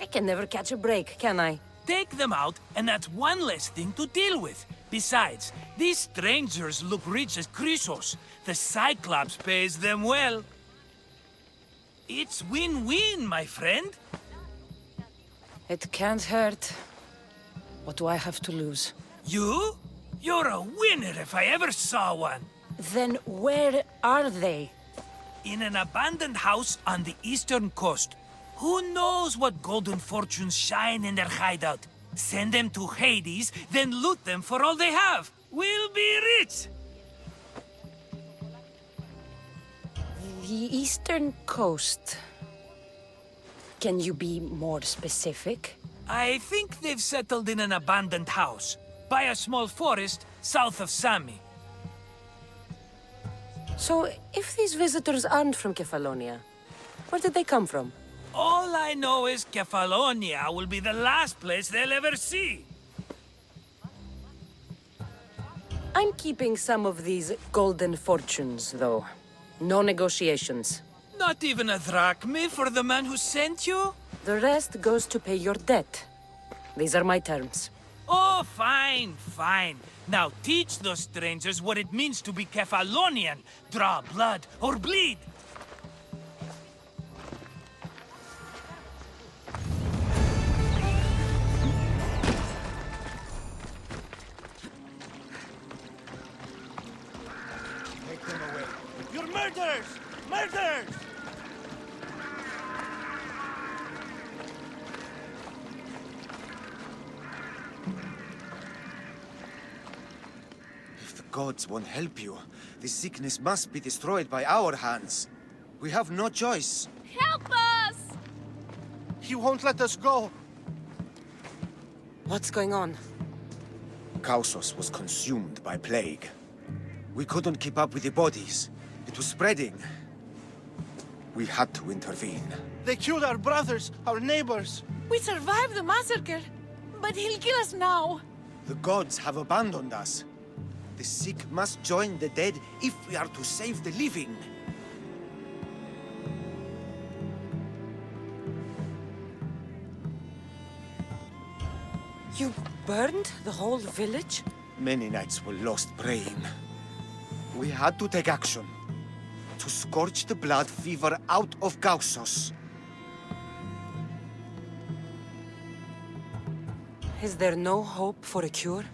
I can never catch a break, can I? Take them out, and that's one less thing to deal with. Besides, these strangers look rich as Chrysos. The Cyclops pays them well. It's win-win, my friend. It can't hurt. What do I have to lose? You? You're a winner if I ever saw one. Then where are they? In an abandoned house on the eastern coast. Who knows what golden fortunes shine in their hideout? Send them to Hades, then loot them for all they have. We'll be rich! The eastern coast. Can you be more specific? I think they've settled in an abandoned house, by a small forest south of Sami. So, if these visitors aren't from Kefalonia, where did they come from? All I know is Kefalonia will be the last place they'll ever see. I'm keeping some of these golden fortunes, though. No negotiations. Not even a drachme for the man who sent you? The rest goes to pay your debt. These are my terms. Oh, fine, fine. Now teach those strangers what it means to be Kefalonian. Draw blood or bleed. Take them away. You're murderers! Murderers! If the gods won't help you, this sickness must be destroyed by our hands. We have no choice. Help us! He won't let us go. What's going on? Kausos was consumed by plague. We couldn't keep up with the bodies. It was spreading. We had to intervene. They killed our brothers, our neighbors. We survived the massacre, but he'll kill us now. The gods have abandoned us. The sick must join the dead if we are to save the living. You burned the whole village? Many nights were lost praying. We had to take action. To scorch the blood fever out of Kausos. Is there no hope for a cure?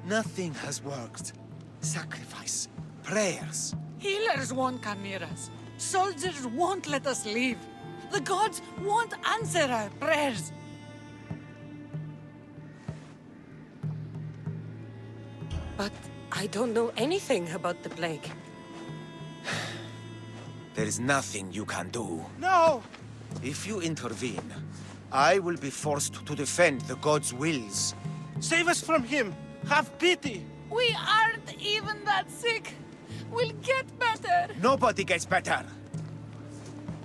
Nothing has worked. Sacrifice, prayers. Healers won't come near us. Soldiers won't let us leave. The gods won't answer our prayers. But I don't know anything about the plague. There is nothing you can do. No! If you intervene, I will be forced to defend the gods' wills. Save us from him! Have pity! We aren't even that sick. We'll get better. Nobody gets better!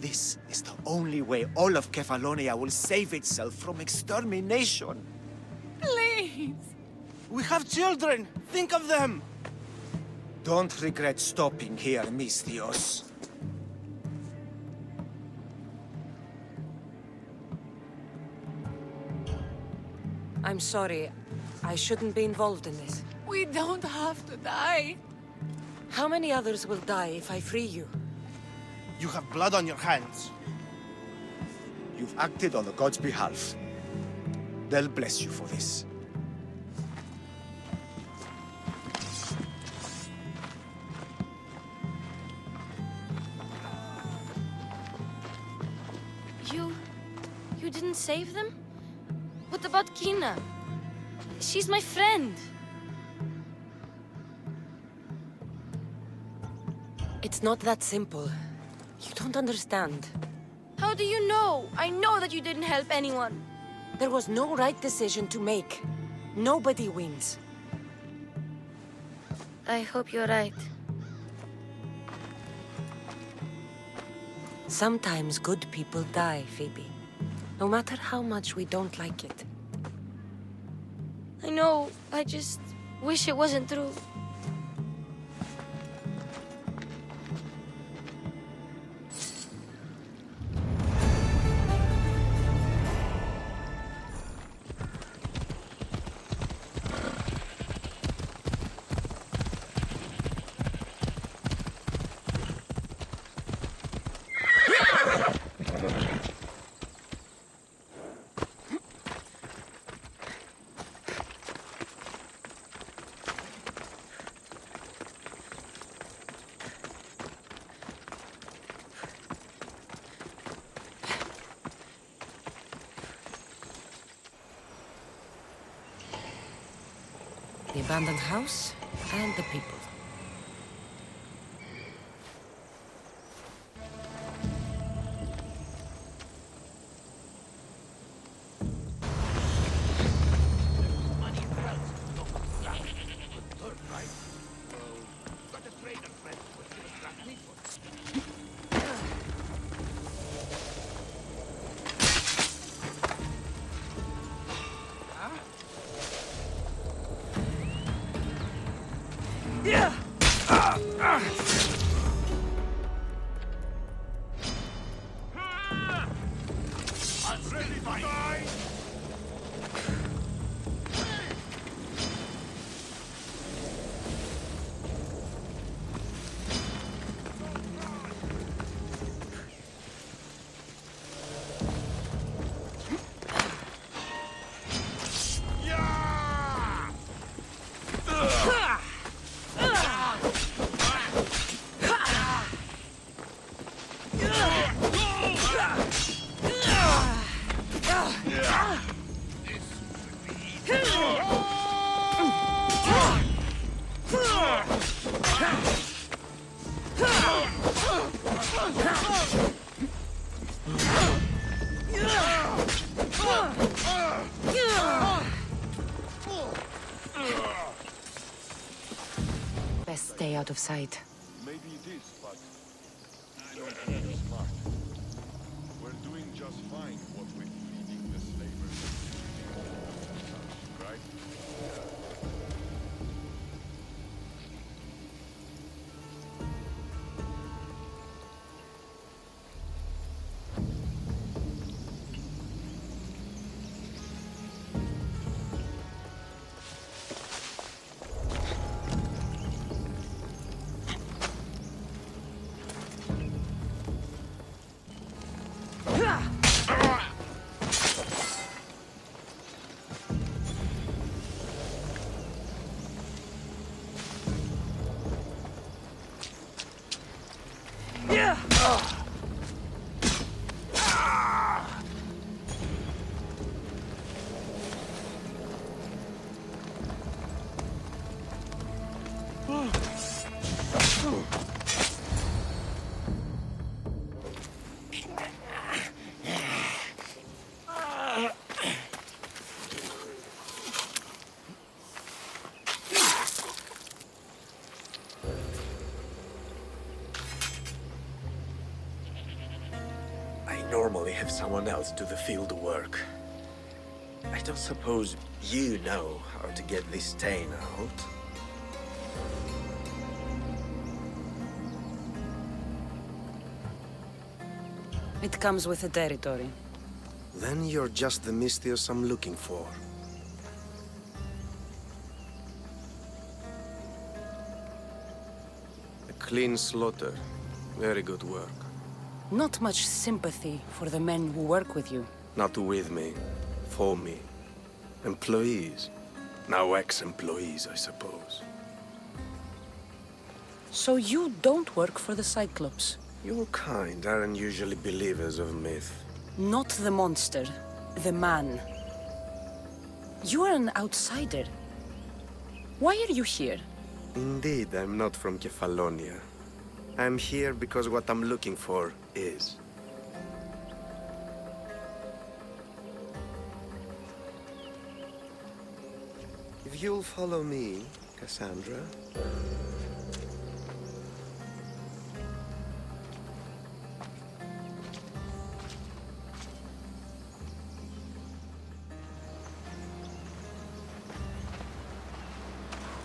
This is the only way all of Kefalonia will save itself from extermination. Please! We have children! Think of them! Don't regret stopping here, Mistios. I'm sorry. I shouldn't be involved in this. We don't have to die. How many others will die if I free you? You have blood on your hands. You've acted on the gods' behalf. They'll bless you for this. You didn't save them? What about Kina? She's my friend. It's not that simple. You don't understand. How do you know? I know that you didn't help anyone. There was no right decision to make. Nobody wins. I hope you're right. Sometimes good people die, Phoebe. No matter how much we don't like it. I know. I just wish it wasn't true. The abandoned house and the people. Best stay out of sight. Maybe it is, but I don't think it's smart. We're doing just fine what we're feeding the slavers. Right? Normally have someone else do the field work. I don't suppose you know how to get this stain out. It comes with the territory. Then you're just the Mystios I'm looking for. A clean slaughter. Very good work. Not much sympathy for the men who work with you. Not with me. For me. Employees. Now ex-employees, I suppose. So you don't work for the Cyclops? Your kind aren't usually believers of myth. Not the monster, the man. You are an outsider. Why are you here? Indeed, I'm not from Kefalonia. I'm here because what I'm looking for is. If you'll follow me, Cassandra.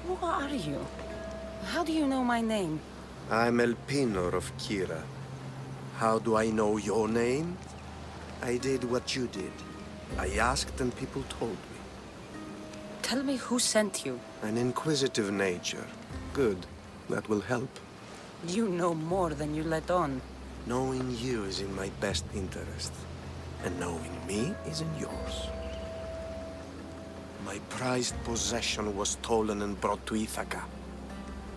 Who are you? How do you know my name? I'm Elpinor of Kira. How do I know your name? I did what you did. I asked and people told me. Tell me who sent you. An inquisitive nature. Good. That will help. You know more than you let on. Knowing you is in my best interest. And knowing me is in yours. My prized possession was stolen and brought to Ithaca.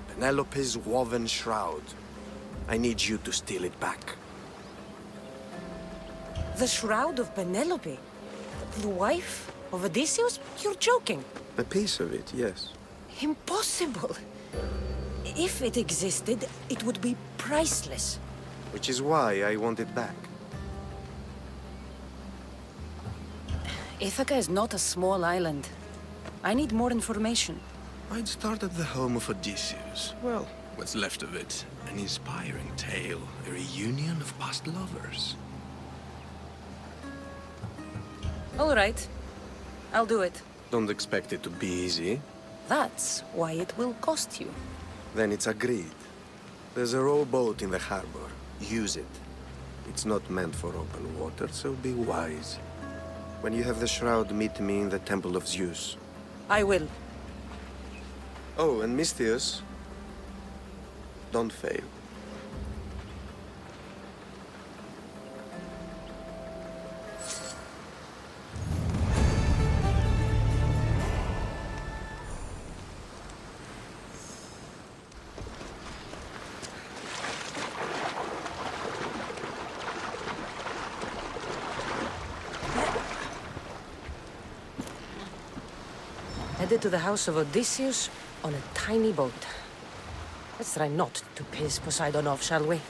Penelope's woven shroud. I need you to steal it back. The shroud of Penelope? The wife of Odysseus? You're joking. A piece of it, yes. Impossible. If it existed, it would be priceless. Which is why I want it back. Ithaca is not a small island. I need more information. I'd start at the home of Odysseus. Well, what's left of it. An inspiring tale, a reunion of past lovers. All right. I'll do it. Don't expect it to be easy. That's why it will cost you. Then it's agreed. There's a rowboat in the harbor. Use it. It's not meant for open water, so be wise. When you have the shroud, meet me in the Temple of Zeus. I will. Oh, and Misthios, don't fail. Headed to the house of Odysseus on a tiny boat. Let's try not to piss Poseidon off, shall we?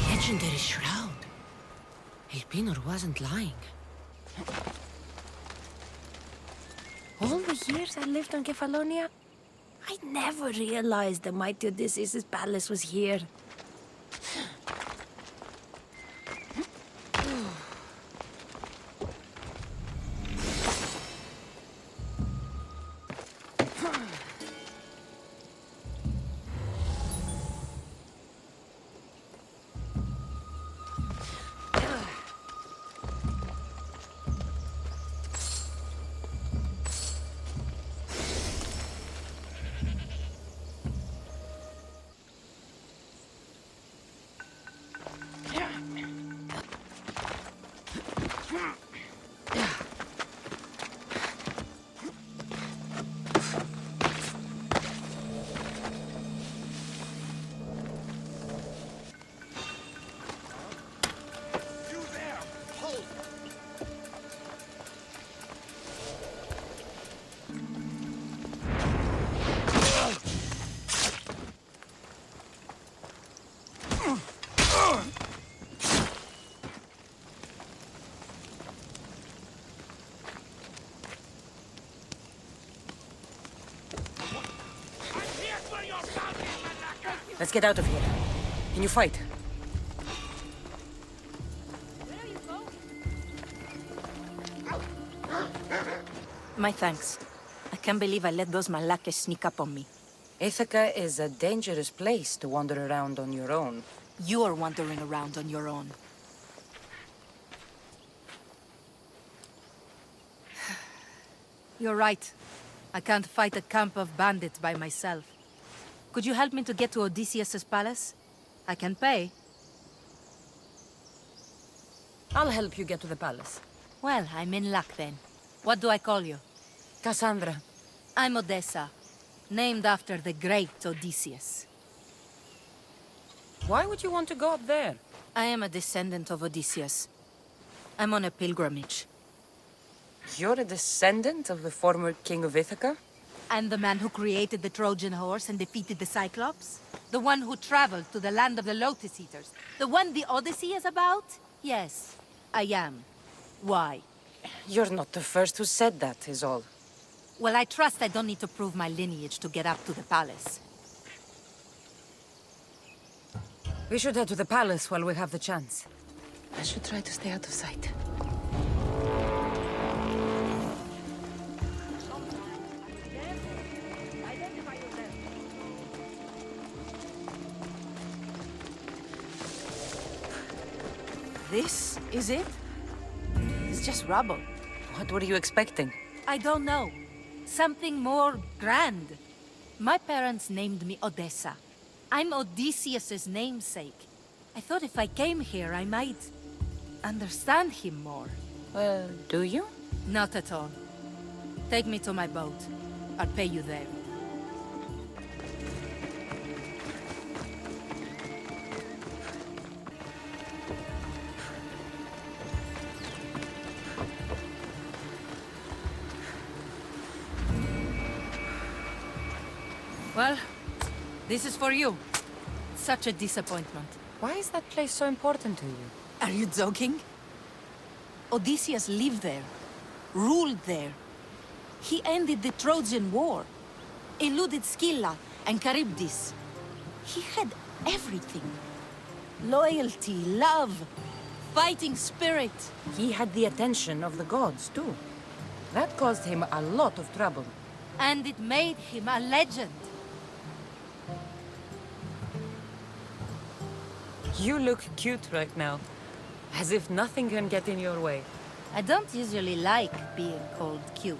Legendary shroud. Elpinor wasn't lying. All the years I lived on Kefalonia, I never realized the mighty Odysseus' palace was here. Let's get out of here. Can you fight? My thanks. I can't believe I let those Malakas sneak up on me. Ithaca is a dangerous place to wander around on your own. You're wandering around on your own. You're right. I can't fight a camp of bandits by myself. Could you help me to get to Odysseus's palace? I can pay. I'll help you get to the palace. Well, I'm in luck then. What do I call you? Cassandra. I'm Odessa, named after the great Odysseus. Why would you want to go up there? I am a descendant of Odysseus. I'm on a pilgrimage. You're a descendant of the former king of Ithaca? And the man who created the Trojan horse and defeated the Cyclops? The one who traveled to the land of the Lotus Eaters? The one the Odyssey is about? Yes, I am. Why? You're not the first who said that, is all. Well, I trust I don't need to prove my lineage to get up to the palace. We should head to the palace while we have the chance. I should try to stay out of sight. This is it? It's just rubble. What were you expecting? I don't know. Something more grand. My parents named me Odessa. I'm Odysseus's namesake. I thought if I came here, I might understand him more. Well, do you? Not at all. Take me to my boat. I'll pay you there. Well, this is for you. Such a disappointment. Why is that place so important to you? Are you joking? Odysseus lived there, ruled there. He ended the Trojan War, eluded Scylla and Charybdis. He had everything. Loyalty, love, fighting spirit. He had the attention of the gods, too. That caused him a lot of trouble. And it made him a legend. You look cute right now. As if nothing can get in your way. I don't usually like being called cute.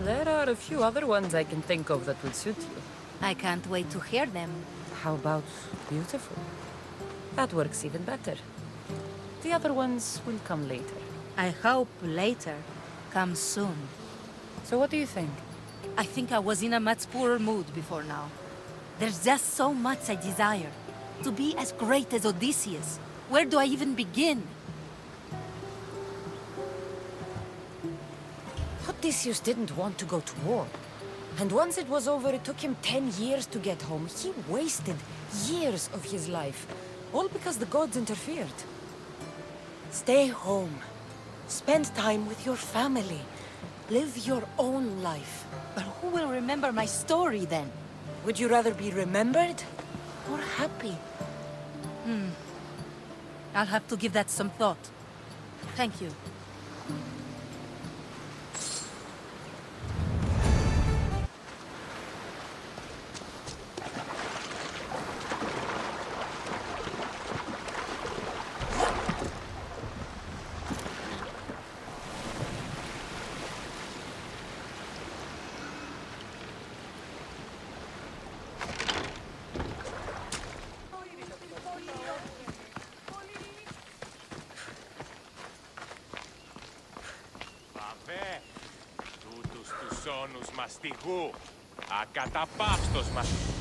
There are a few other ones I can think of that would suit you. I can't wait to hear them. How about beautiful? That works even better. The other ones will come later. I hope later comes soon. So what do you think? I think I was in a much poorer mood before now. There's just so much I desire. To be as great as Odysseus. Where do I even begin? Odysseus didn't want to go to war. And once it was over, it took him 10 years to get home. He wasted years of his life. All because the gods interfered. Stay home. Spend time with your family. Live your own life. But who will remember my story then? Would you rather be remembered or happy? I'll have to give that some thought. Thank you. Σόνους μαστιγού, ακαταπαύστος μαστιγού.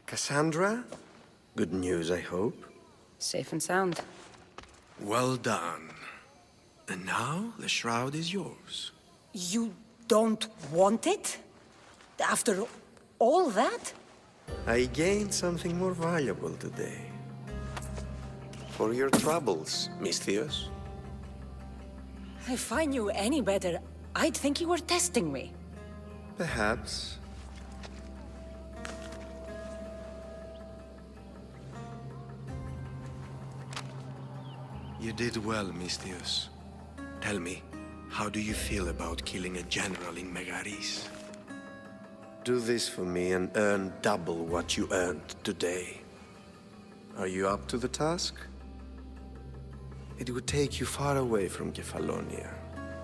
Cassandra? Good news, I hope. Safe and sound. Well done. And now, the shroud is yours. You don't want it? After all that? I gained something more valuable today. For your troubles, Misthios. If I knew any better, I'd think you were testing me. Perhaps. You did well, Mistios. Tell me, how do you feel about killing a general in Megaris? Do this for me and earn double what you earned today. Are you up to the task? It would take you far away from Kefalonia.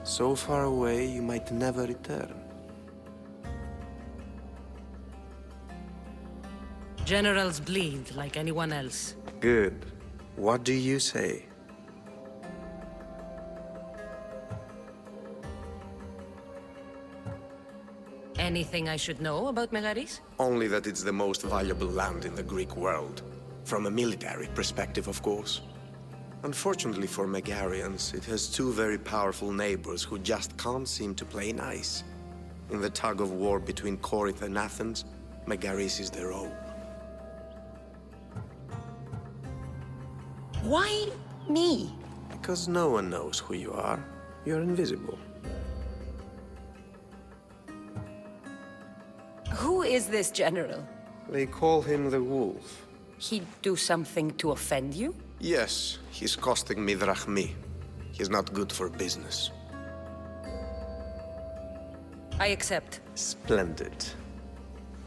So far away you might never return. Generals bleed like anyone else. Good. What do you say? Anything I should know about Megaris? Only that it's the most valuable land in the Greek world. From a military perspective, of course. Unfortunately for Megarians, it has two very powerful neighbors who just can't seem to play nice. In the tug of war between Corinth and Athens, Megaris is their own. Why me? Because no one knows who you are. You're invisible. Who is this general? They call him the Wolf. He'd do something to offend you? Yes, he's costing me drachmi. He's not good for business. I accept. Splendid.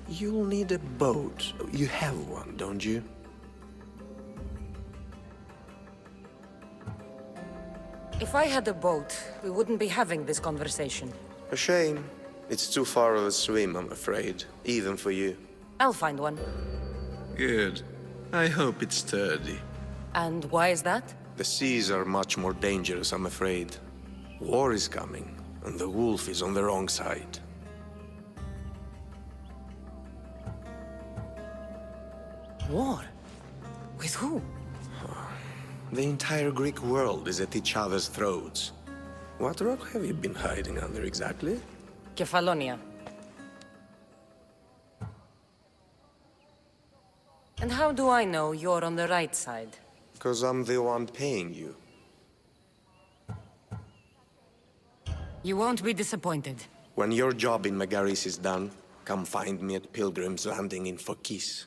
You'll need a boat. You have one, don't you? If I had a boat, we wouldn't be having this conversation. A shame. It's too far of a swim, I'm afraid. Even for you. I'll find one. Good. I hope it's sturdy. And why is that? The seas are much more dangerous, I'm afraid. War is coming, and the wolf is on the wrong side. War? With who? The entire Greek world is at each other's throats. What rock have you been hiding under exactly? Kefalonia. And how do I know you're on the right side? Because I'm the one paying you. You won't be disappointed. When your job in Megaris is done, come find me at Pilgrim's Landing in Phokis.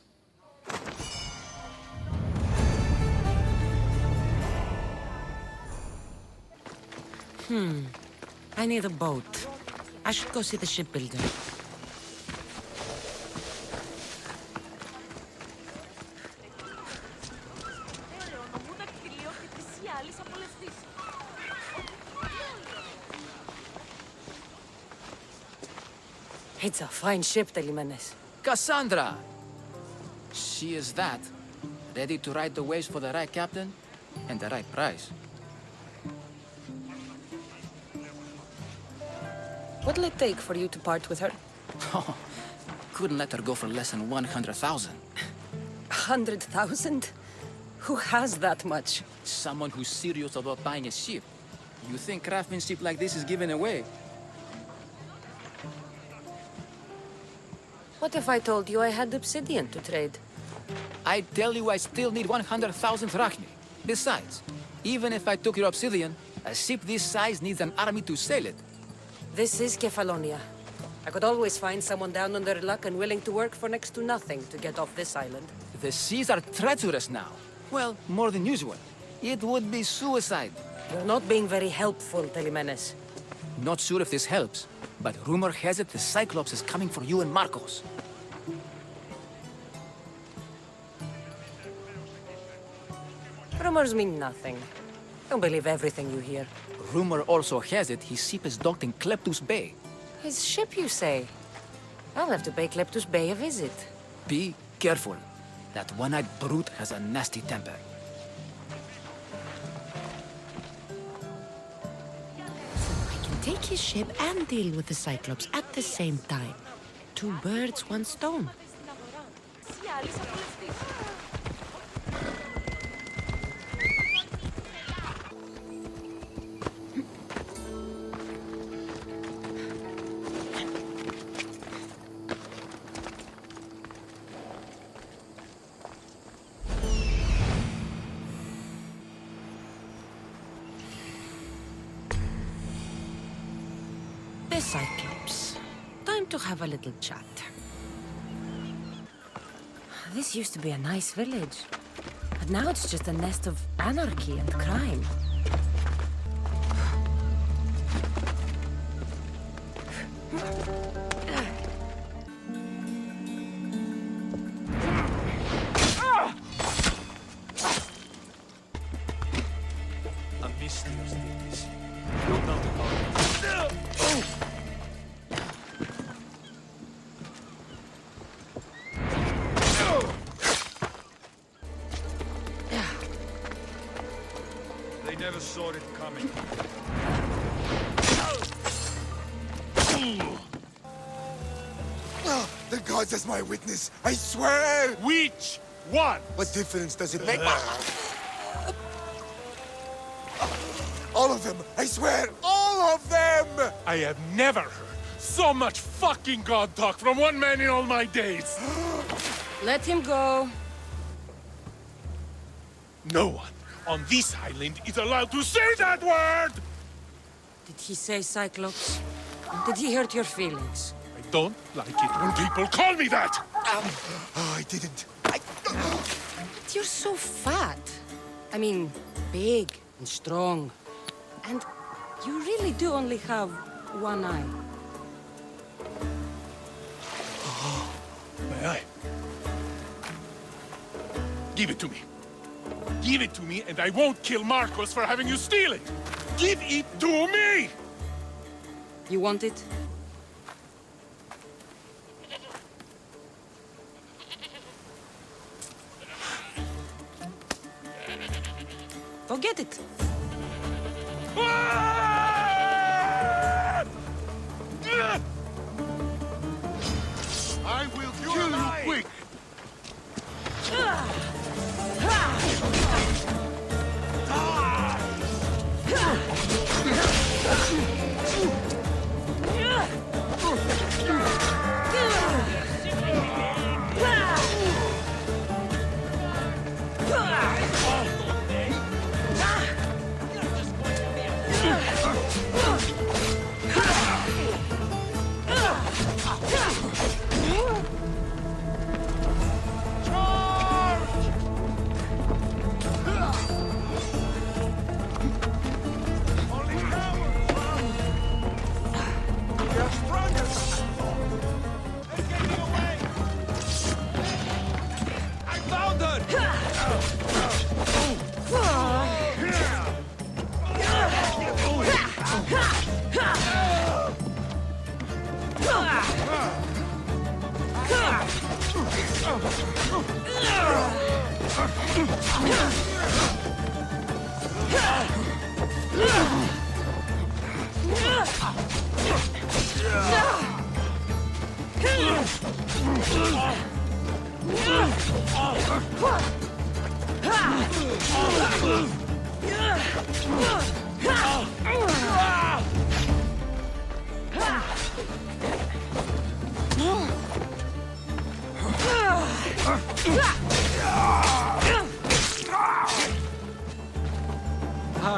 I need a boat. I should go see the shipbuilder. It's a fine ship, Telimenes. Cassandra! She is that. Ready to ride the waves for the right captain and the right price. What'll it take for you to part with her? Couldn't let her go for less than 100,000. 100,000? Who has that much? Someone who's serious about buying a ship. You think craftsmanship like this is given away? What if I told you I had obsidian to trade? I tell you I still need 100,000 drachmi. Besides, even if I took your obsidian, a ship this size needs an army to sail it. This is Kefalonia. I could always find someone down on their luck and willing to work for next to nothing to get off this island. The seas are treacherous now. Well, more than usual. It would be suicide. You're not being very helpful, Telimenes. Not sure if this helps, but rumor has it the Cyclops is coming for you and Marcos. Rumors mean nothing. Don't believe everything you hear. Rumor also has it his ship is docked in Kleptus Bay. His ship, you say? I'll have to pay Kleptus Bay a visit. Be careful. That one-eyed brute has a nasty temper. I can take his ship and deal with the Cyclops at the same time. Two birds, one stone. The Cyclops. Time to have a little chat. This used to be a nice village. A But now it's just a nest of anarchy and crime. Amistios did this. No doubt about it. They never saw it coming. The gods as my witness, I swear! Which one? What difference does it make? All of them! I swear, all of them! I have never heard so much fucking god talk from one man in all my days. Let him go. No one on this island is allowed to say that word! Did he say Cyclops? Did he hurt your feelings? I don't like it when people call me that! Oh, I didn't. But you're so fat. I mean, big and strong. And you really do only have one eye. May I? Give it to me. Give it to me, and I won't kill Marcos for having you steal it! Give it to me! You want it? Go get it. I will kill you quick!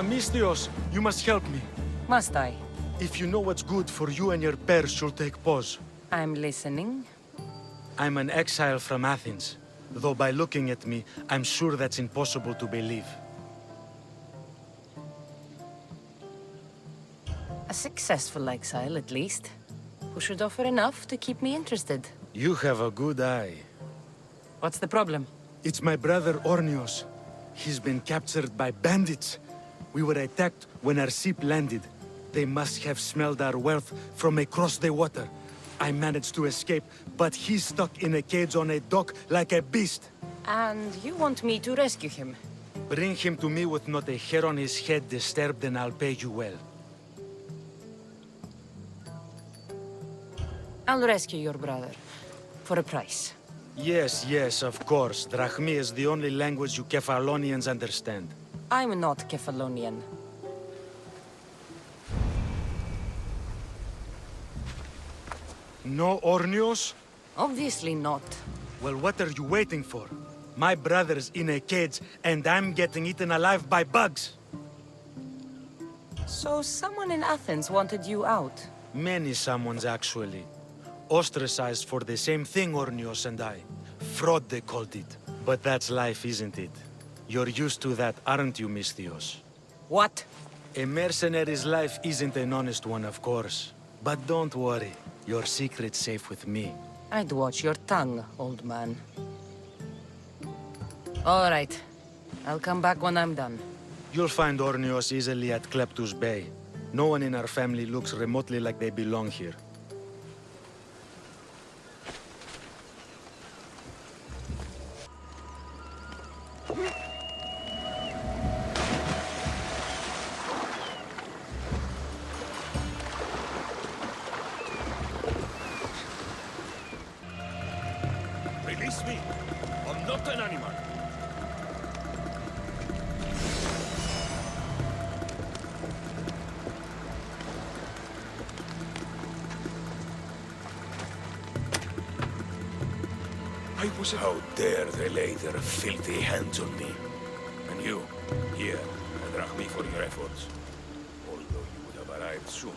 Mistios, you must help me. Must I? If you know what's good for you and your pairs, you'll take pause. I'm listening. I'm an exile from Athens. Though by looking at me, I'm sure that's impossible to believe. A successful exile, at least. Who should offer enough to keep me interested. You have a good eye. What's the problem? It's my brother Ornios. He's been captured by bandits. We were attacked when our ship landed. They must have smelled our wealth from across the water. I managed to escape, but he's stuck in a cage on a dock like a beast. And you want me to rescue him? Bring him to me with not a hair on his head disturbed, and I'll pay you well. I'll rescue your brother. For a price. Yes, yes, of course. Drachmi is the only language you Kefalonians understand. I'm not Kefalonian. No Ornios? Obviously not. Well, what are you waiting for? My brother's in a cage, and I'm getting eaten alive by bugs. So someone in Athens wanted you out? Many someones, actually. Ostracized for the same thing, Ornios and I. Fraud, they called it. But that's life, isn't it? You're used to that, aren't you, Misthios? What? A mercenary's life isn't an honest one, of course. But don't worry, your secret's safe with me. I'd watch your tongue, old man. All right. I'll come back when I'm done. You'll find Ornios easily at Kleptus Bay. No one in our family looks remotely like they belong here. Release me! I'm not an animal! How dare they lay their filthy hands on me? And you, here, drachmi for your efforts. Although you would have arrived sooner.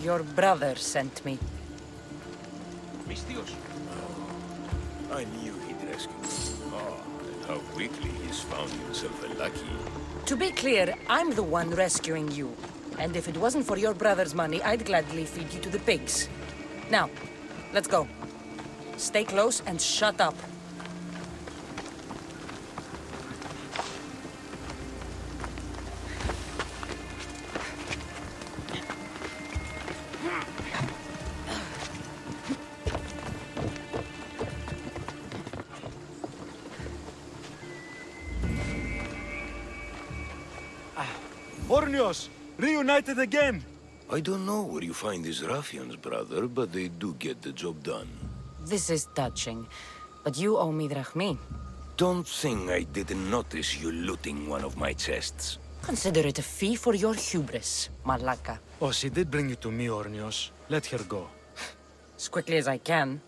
Your brother sent me. Misthios? Oh, I knew he'd rescue me. Oh, and how quickly he's found himself a lucky. To be clear, I'm the one rescuing you. And if it wasn't for your brother's money, I'd gladly feed you to the pigs. Now, let's go. Stay close and shut up. Ornios! Reunited again! I don't know where you find these ruffians, brother, but they do get the job done. This is touching, but you owe me drachmi. Don't think I didn't notice you looting one of my chests. Consider it a fee for your hubris, malaka. Oh, she did bring you to me, Ornios. Let her go. As quickly as I can.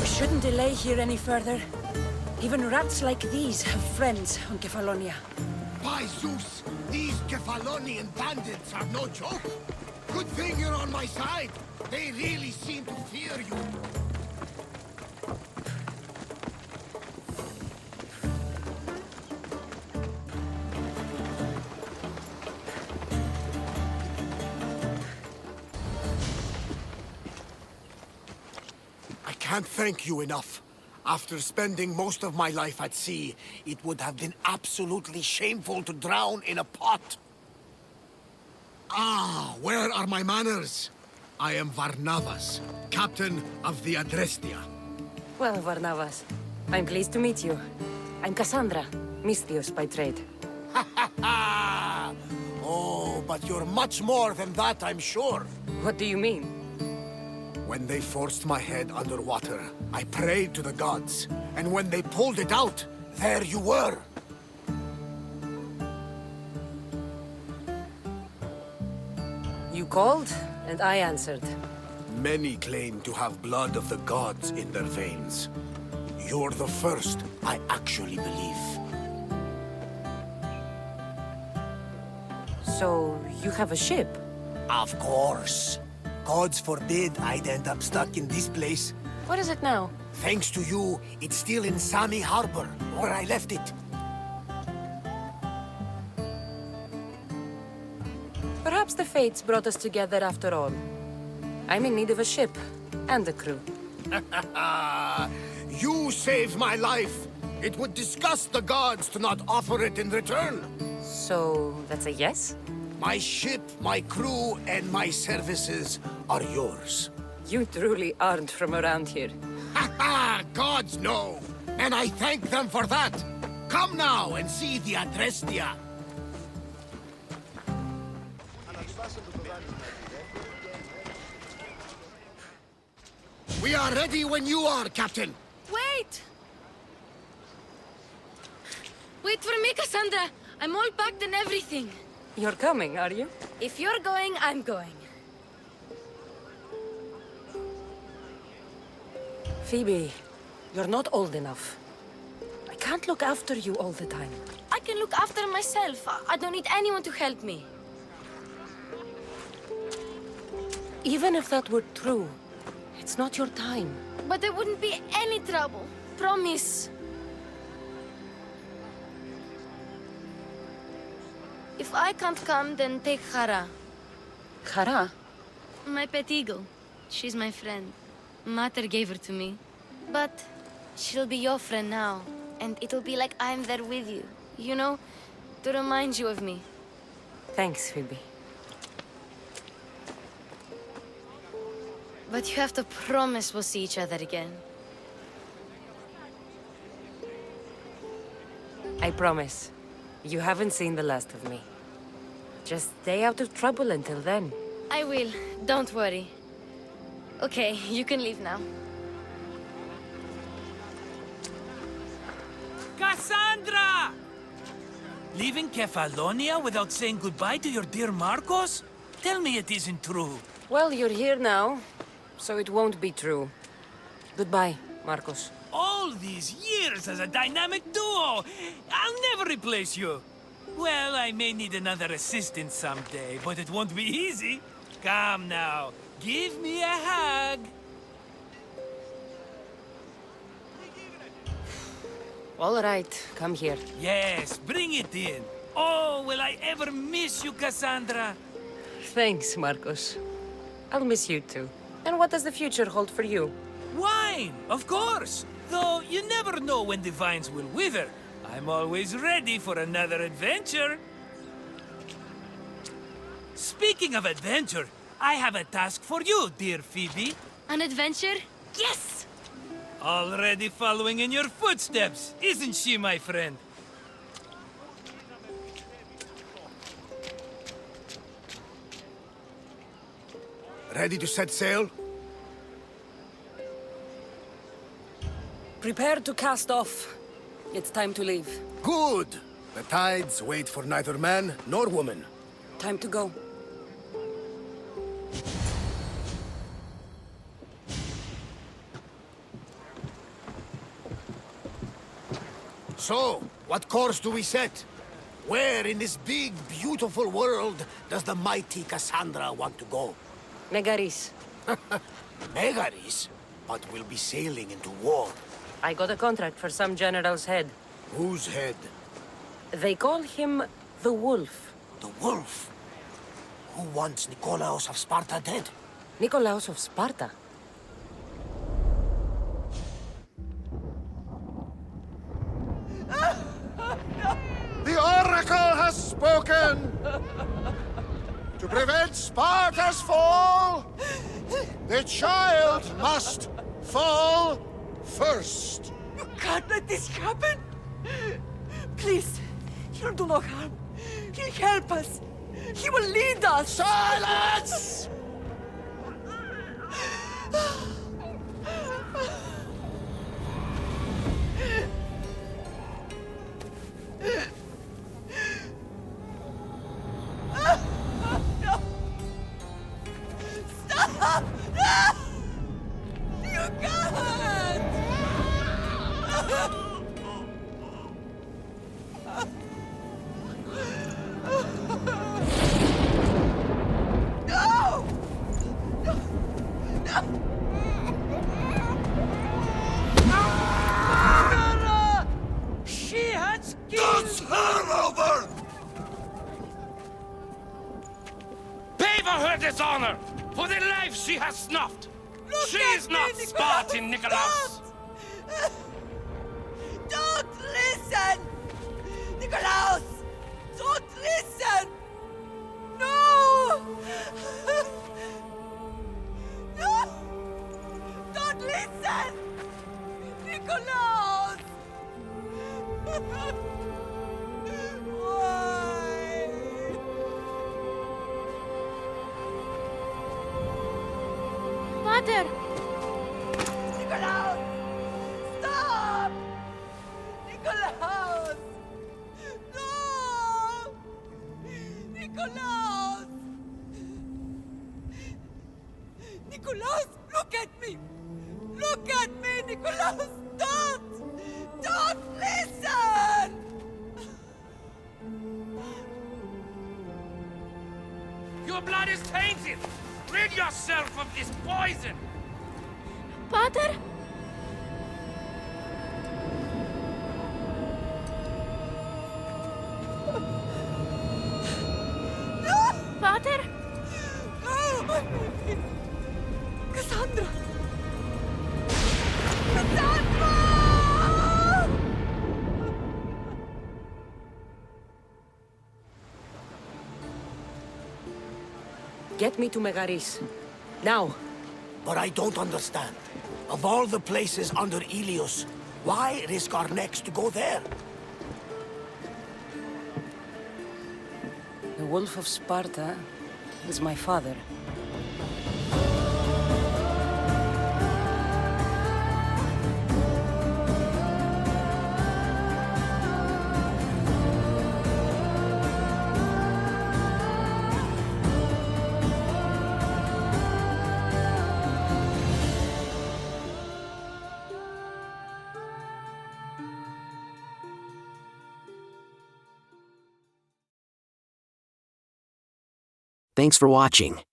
Shouldn't delay here any further. Even rats like these have friends on Kefalonia. By Zeus, these Kefalonian bandits are no joke. Good thing you're on my side. They really seem to fear you. I can't thank you enough. After spending most of my life at sea, it would have been absolutely shameful to drown in a pot. Ah, where are my manners? I am Varnavas, captain of the Adrestia. Well, Varnavas, I'm pleased to meet you. I'm Cassandra, Misthios by trade. Oh, but you're much more than that, I'm sure. What do you mean? When they forced my head underwater, I prayed to the gods. And when they pulled it out, there you were. You called, and I answered. Many claim to have blood of the gods in their veins. You're the first I actually believe. So, you have a ship? Of course. Gods forbid I'd end up stuck in this place. What is it now? Thanks to you, it's still in Sami Harbor, where I left it. Perhaps the fates brought us together after all. I'm in need of a ship, and a crew. You saved my life. It would disgust the gods to not offer it in return. So, that's a yes? My ship, my crew, and my services are yours. You truly aren't from around here. Ha ha! Gods know! And I thank them for that! Come now and see the Adrestia! We are ready when you are, Captain! Wait! Wait for me, Cassandra. I'm all packed and everything. You're coming, are you? If you're going, I'm going. Phoebe, you're not old enough. I can't look after you all the time. I can look after myself. I don't need anyone to help me. Even if that were true, it's not your time. But there wouldn't be any trouble. Promise. If I can't come, then take Hara. Hara? My pet eagle. She's my friend. Mater gave her to me. But she'll be your friend now. And it'll be like I'm there with you. You know? To remind you of me. Thanks, Phoebe. But you have to promise we'll see each other again. I promise. You haven't seen the last of me. Just stay out of trouble until then. I will. Don't worry. Okay, you can leave now. Cassandra! Leaving Kefalonia without saying goodbye to your dear Marcos? Tell me it isn't true. Well, you're here now, so it won't be true. Goodbye, Marcos. All these years as a dynamic duo! I'll never replace you! Well, I may need another assistant someday, but it won't be easy. Come now, give me a hug. All right, come here. Yes, bring it in. Oh, will I ever miss you, Cassandra? Thanks, Marcos. I'll miss you too. And what does the future hold for you? Wine, of course. Though you never know when the vines will wither. I'm always ready for another adventure. Speaking of adventure, I have a task for you, dear Phoebe. An adventure? Yes! Already following in your footsteps, isn't she, my friend? Ready to set sail? Prepare to cast off. It's time to leave. Good! The tides wait for neither man nor woman. Time to go. So, what course do we set? Where in this big, beautiful world does the mighty Cassandra want to go? Megaris. Megaris? But we'll be sailing into war. I got a contract for some general's head. Whose head? They call him the Wolf. The Wolf? Who wants Nikolaos of Sparta dead? Nikolaos of Sparta? The Oracle has spoken! To prevent Sparta's fall, the child must fall first. You can't let this happen! Please, he'll do no harm. He'll help us. He will lead us. Silence! Stop! No! You can't! No! No! No! Murderer! She has killed... That's her over! Pay for her dishonor! For the life she has snuffed! She is not Spartan, Nikolaos! Don't listen! Nikolaos! Don't listen! No! No! Don't listen! Nikolaos! Why? Mater! Nikolaos! Stop! Nikolaos! blood is tainted! Rid yourself of this poison! Pater? Pater? Cassandra! Cassandra! Get me to Megaris. Now. But I don't understand. Of all the places under Ilios, why risk our necks to go there? The Wolf of Sparta is my father. Thanks for watching.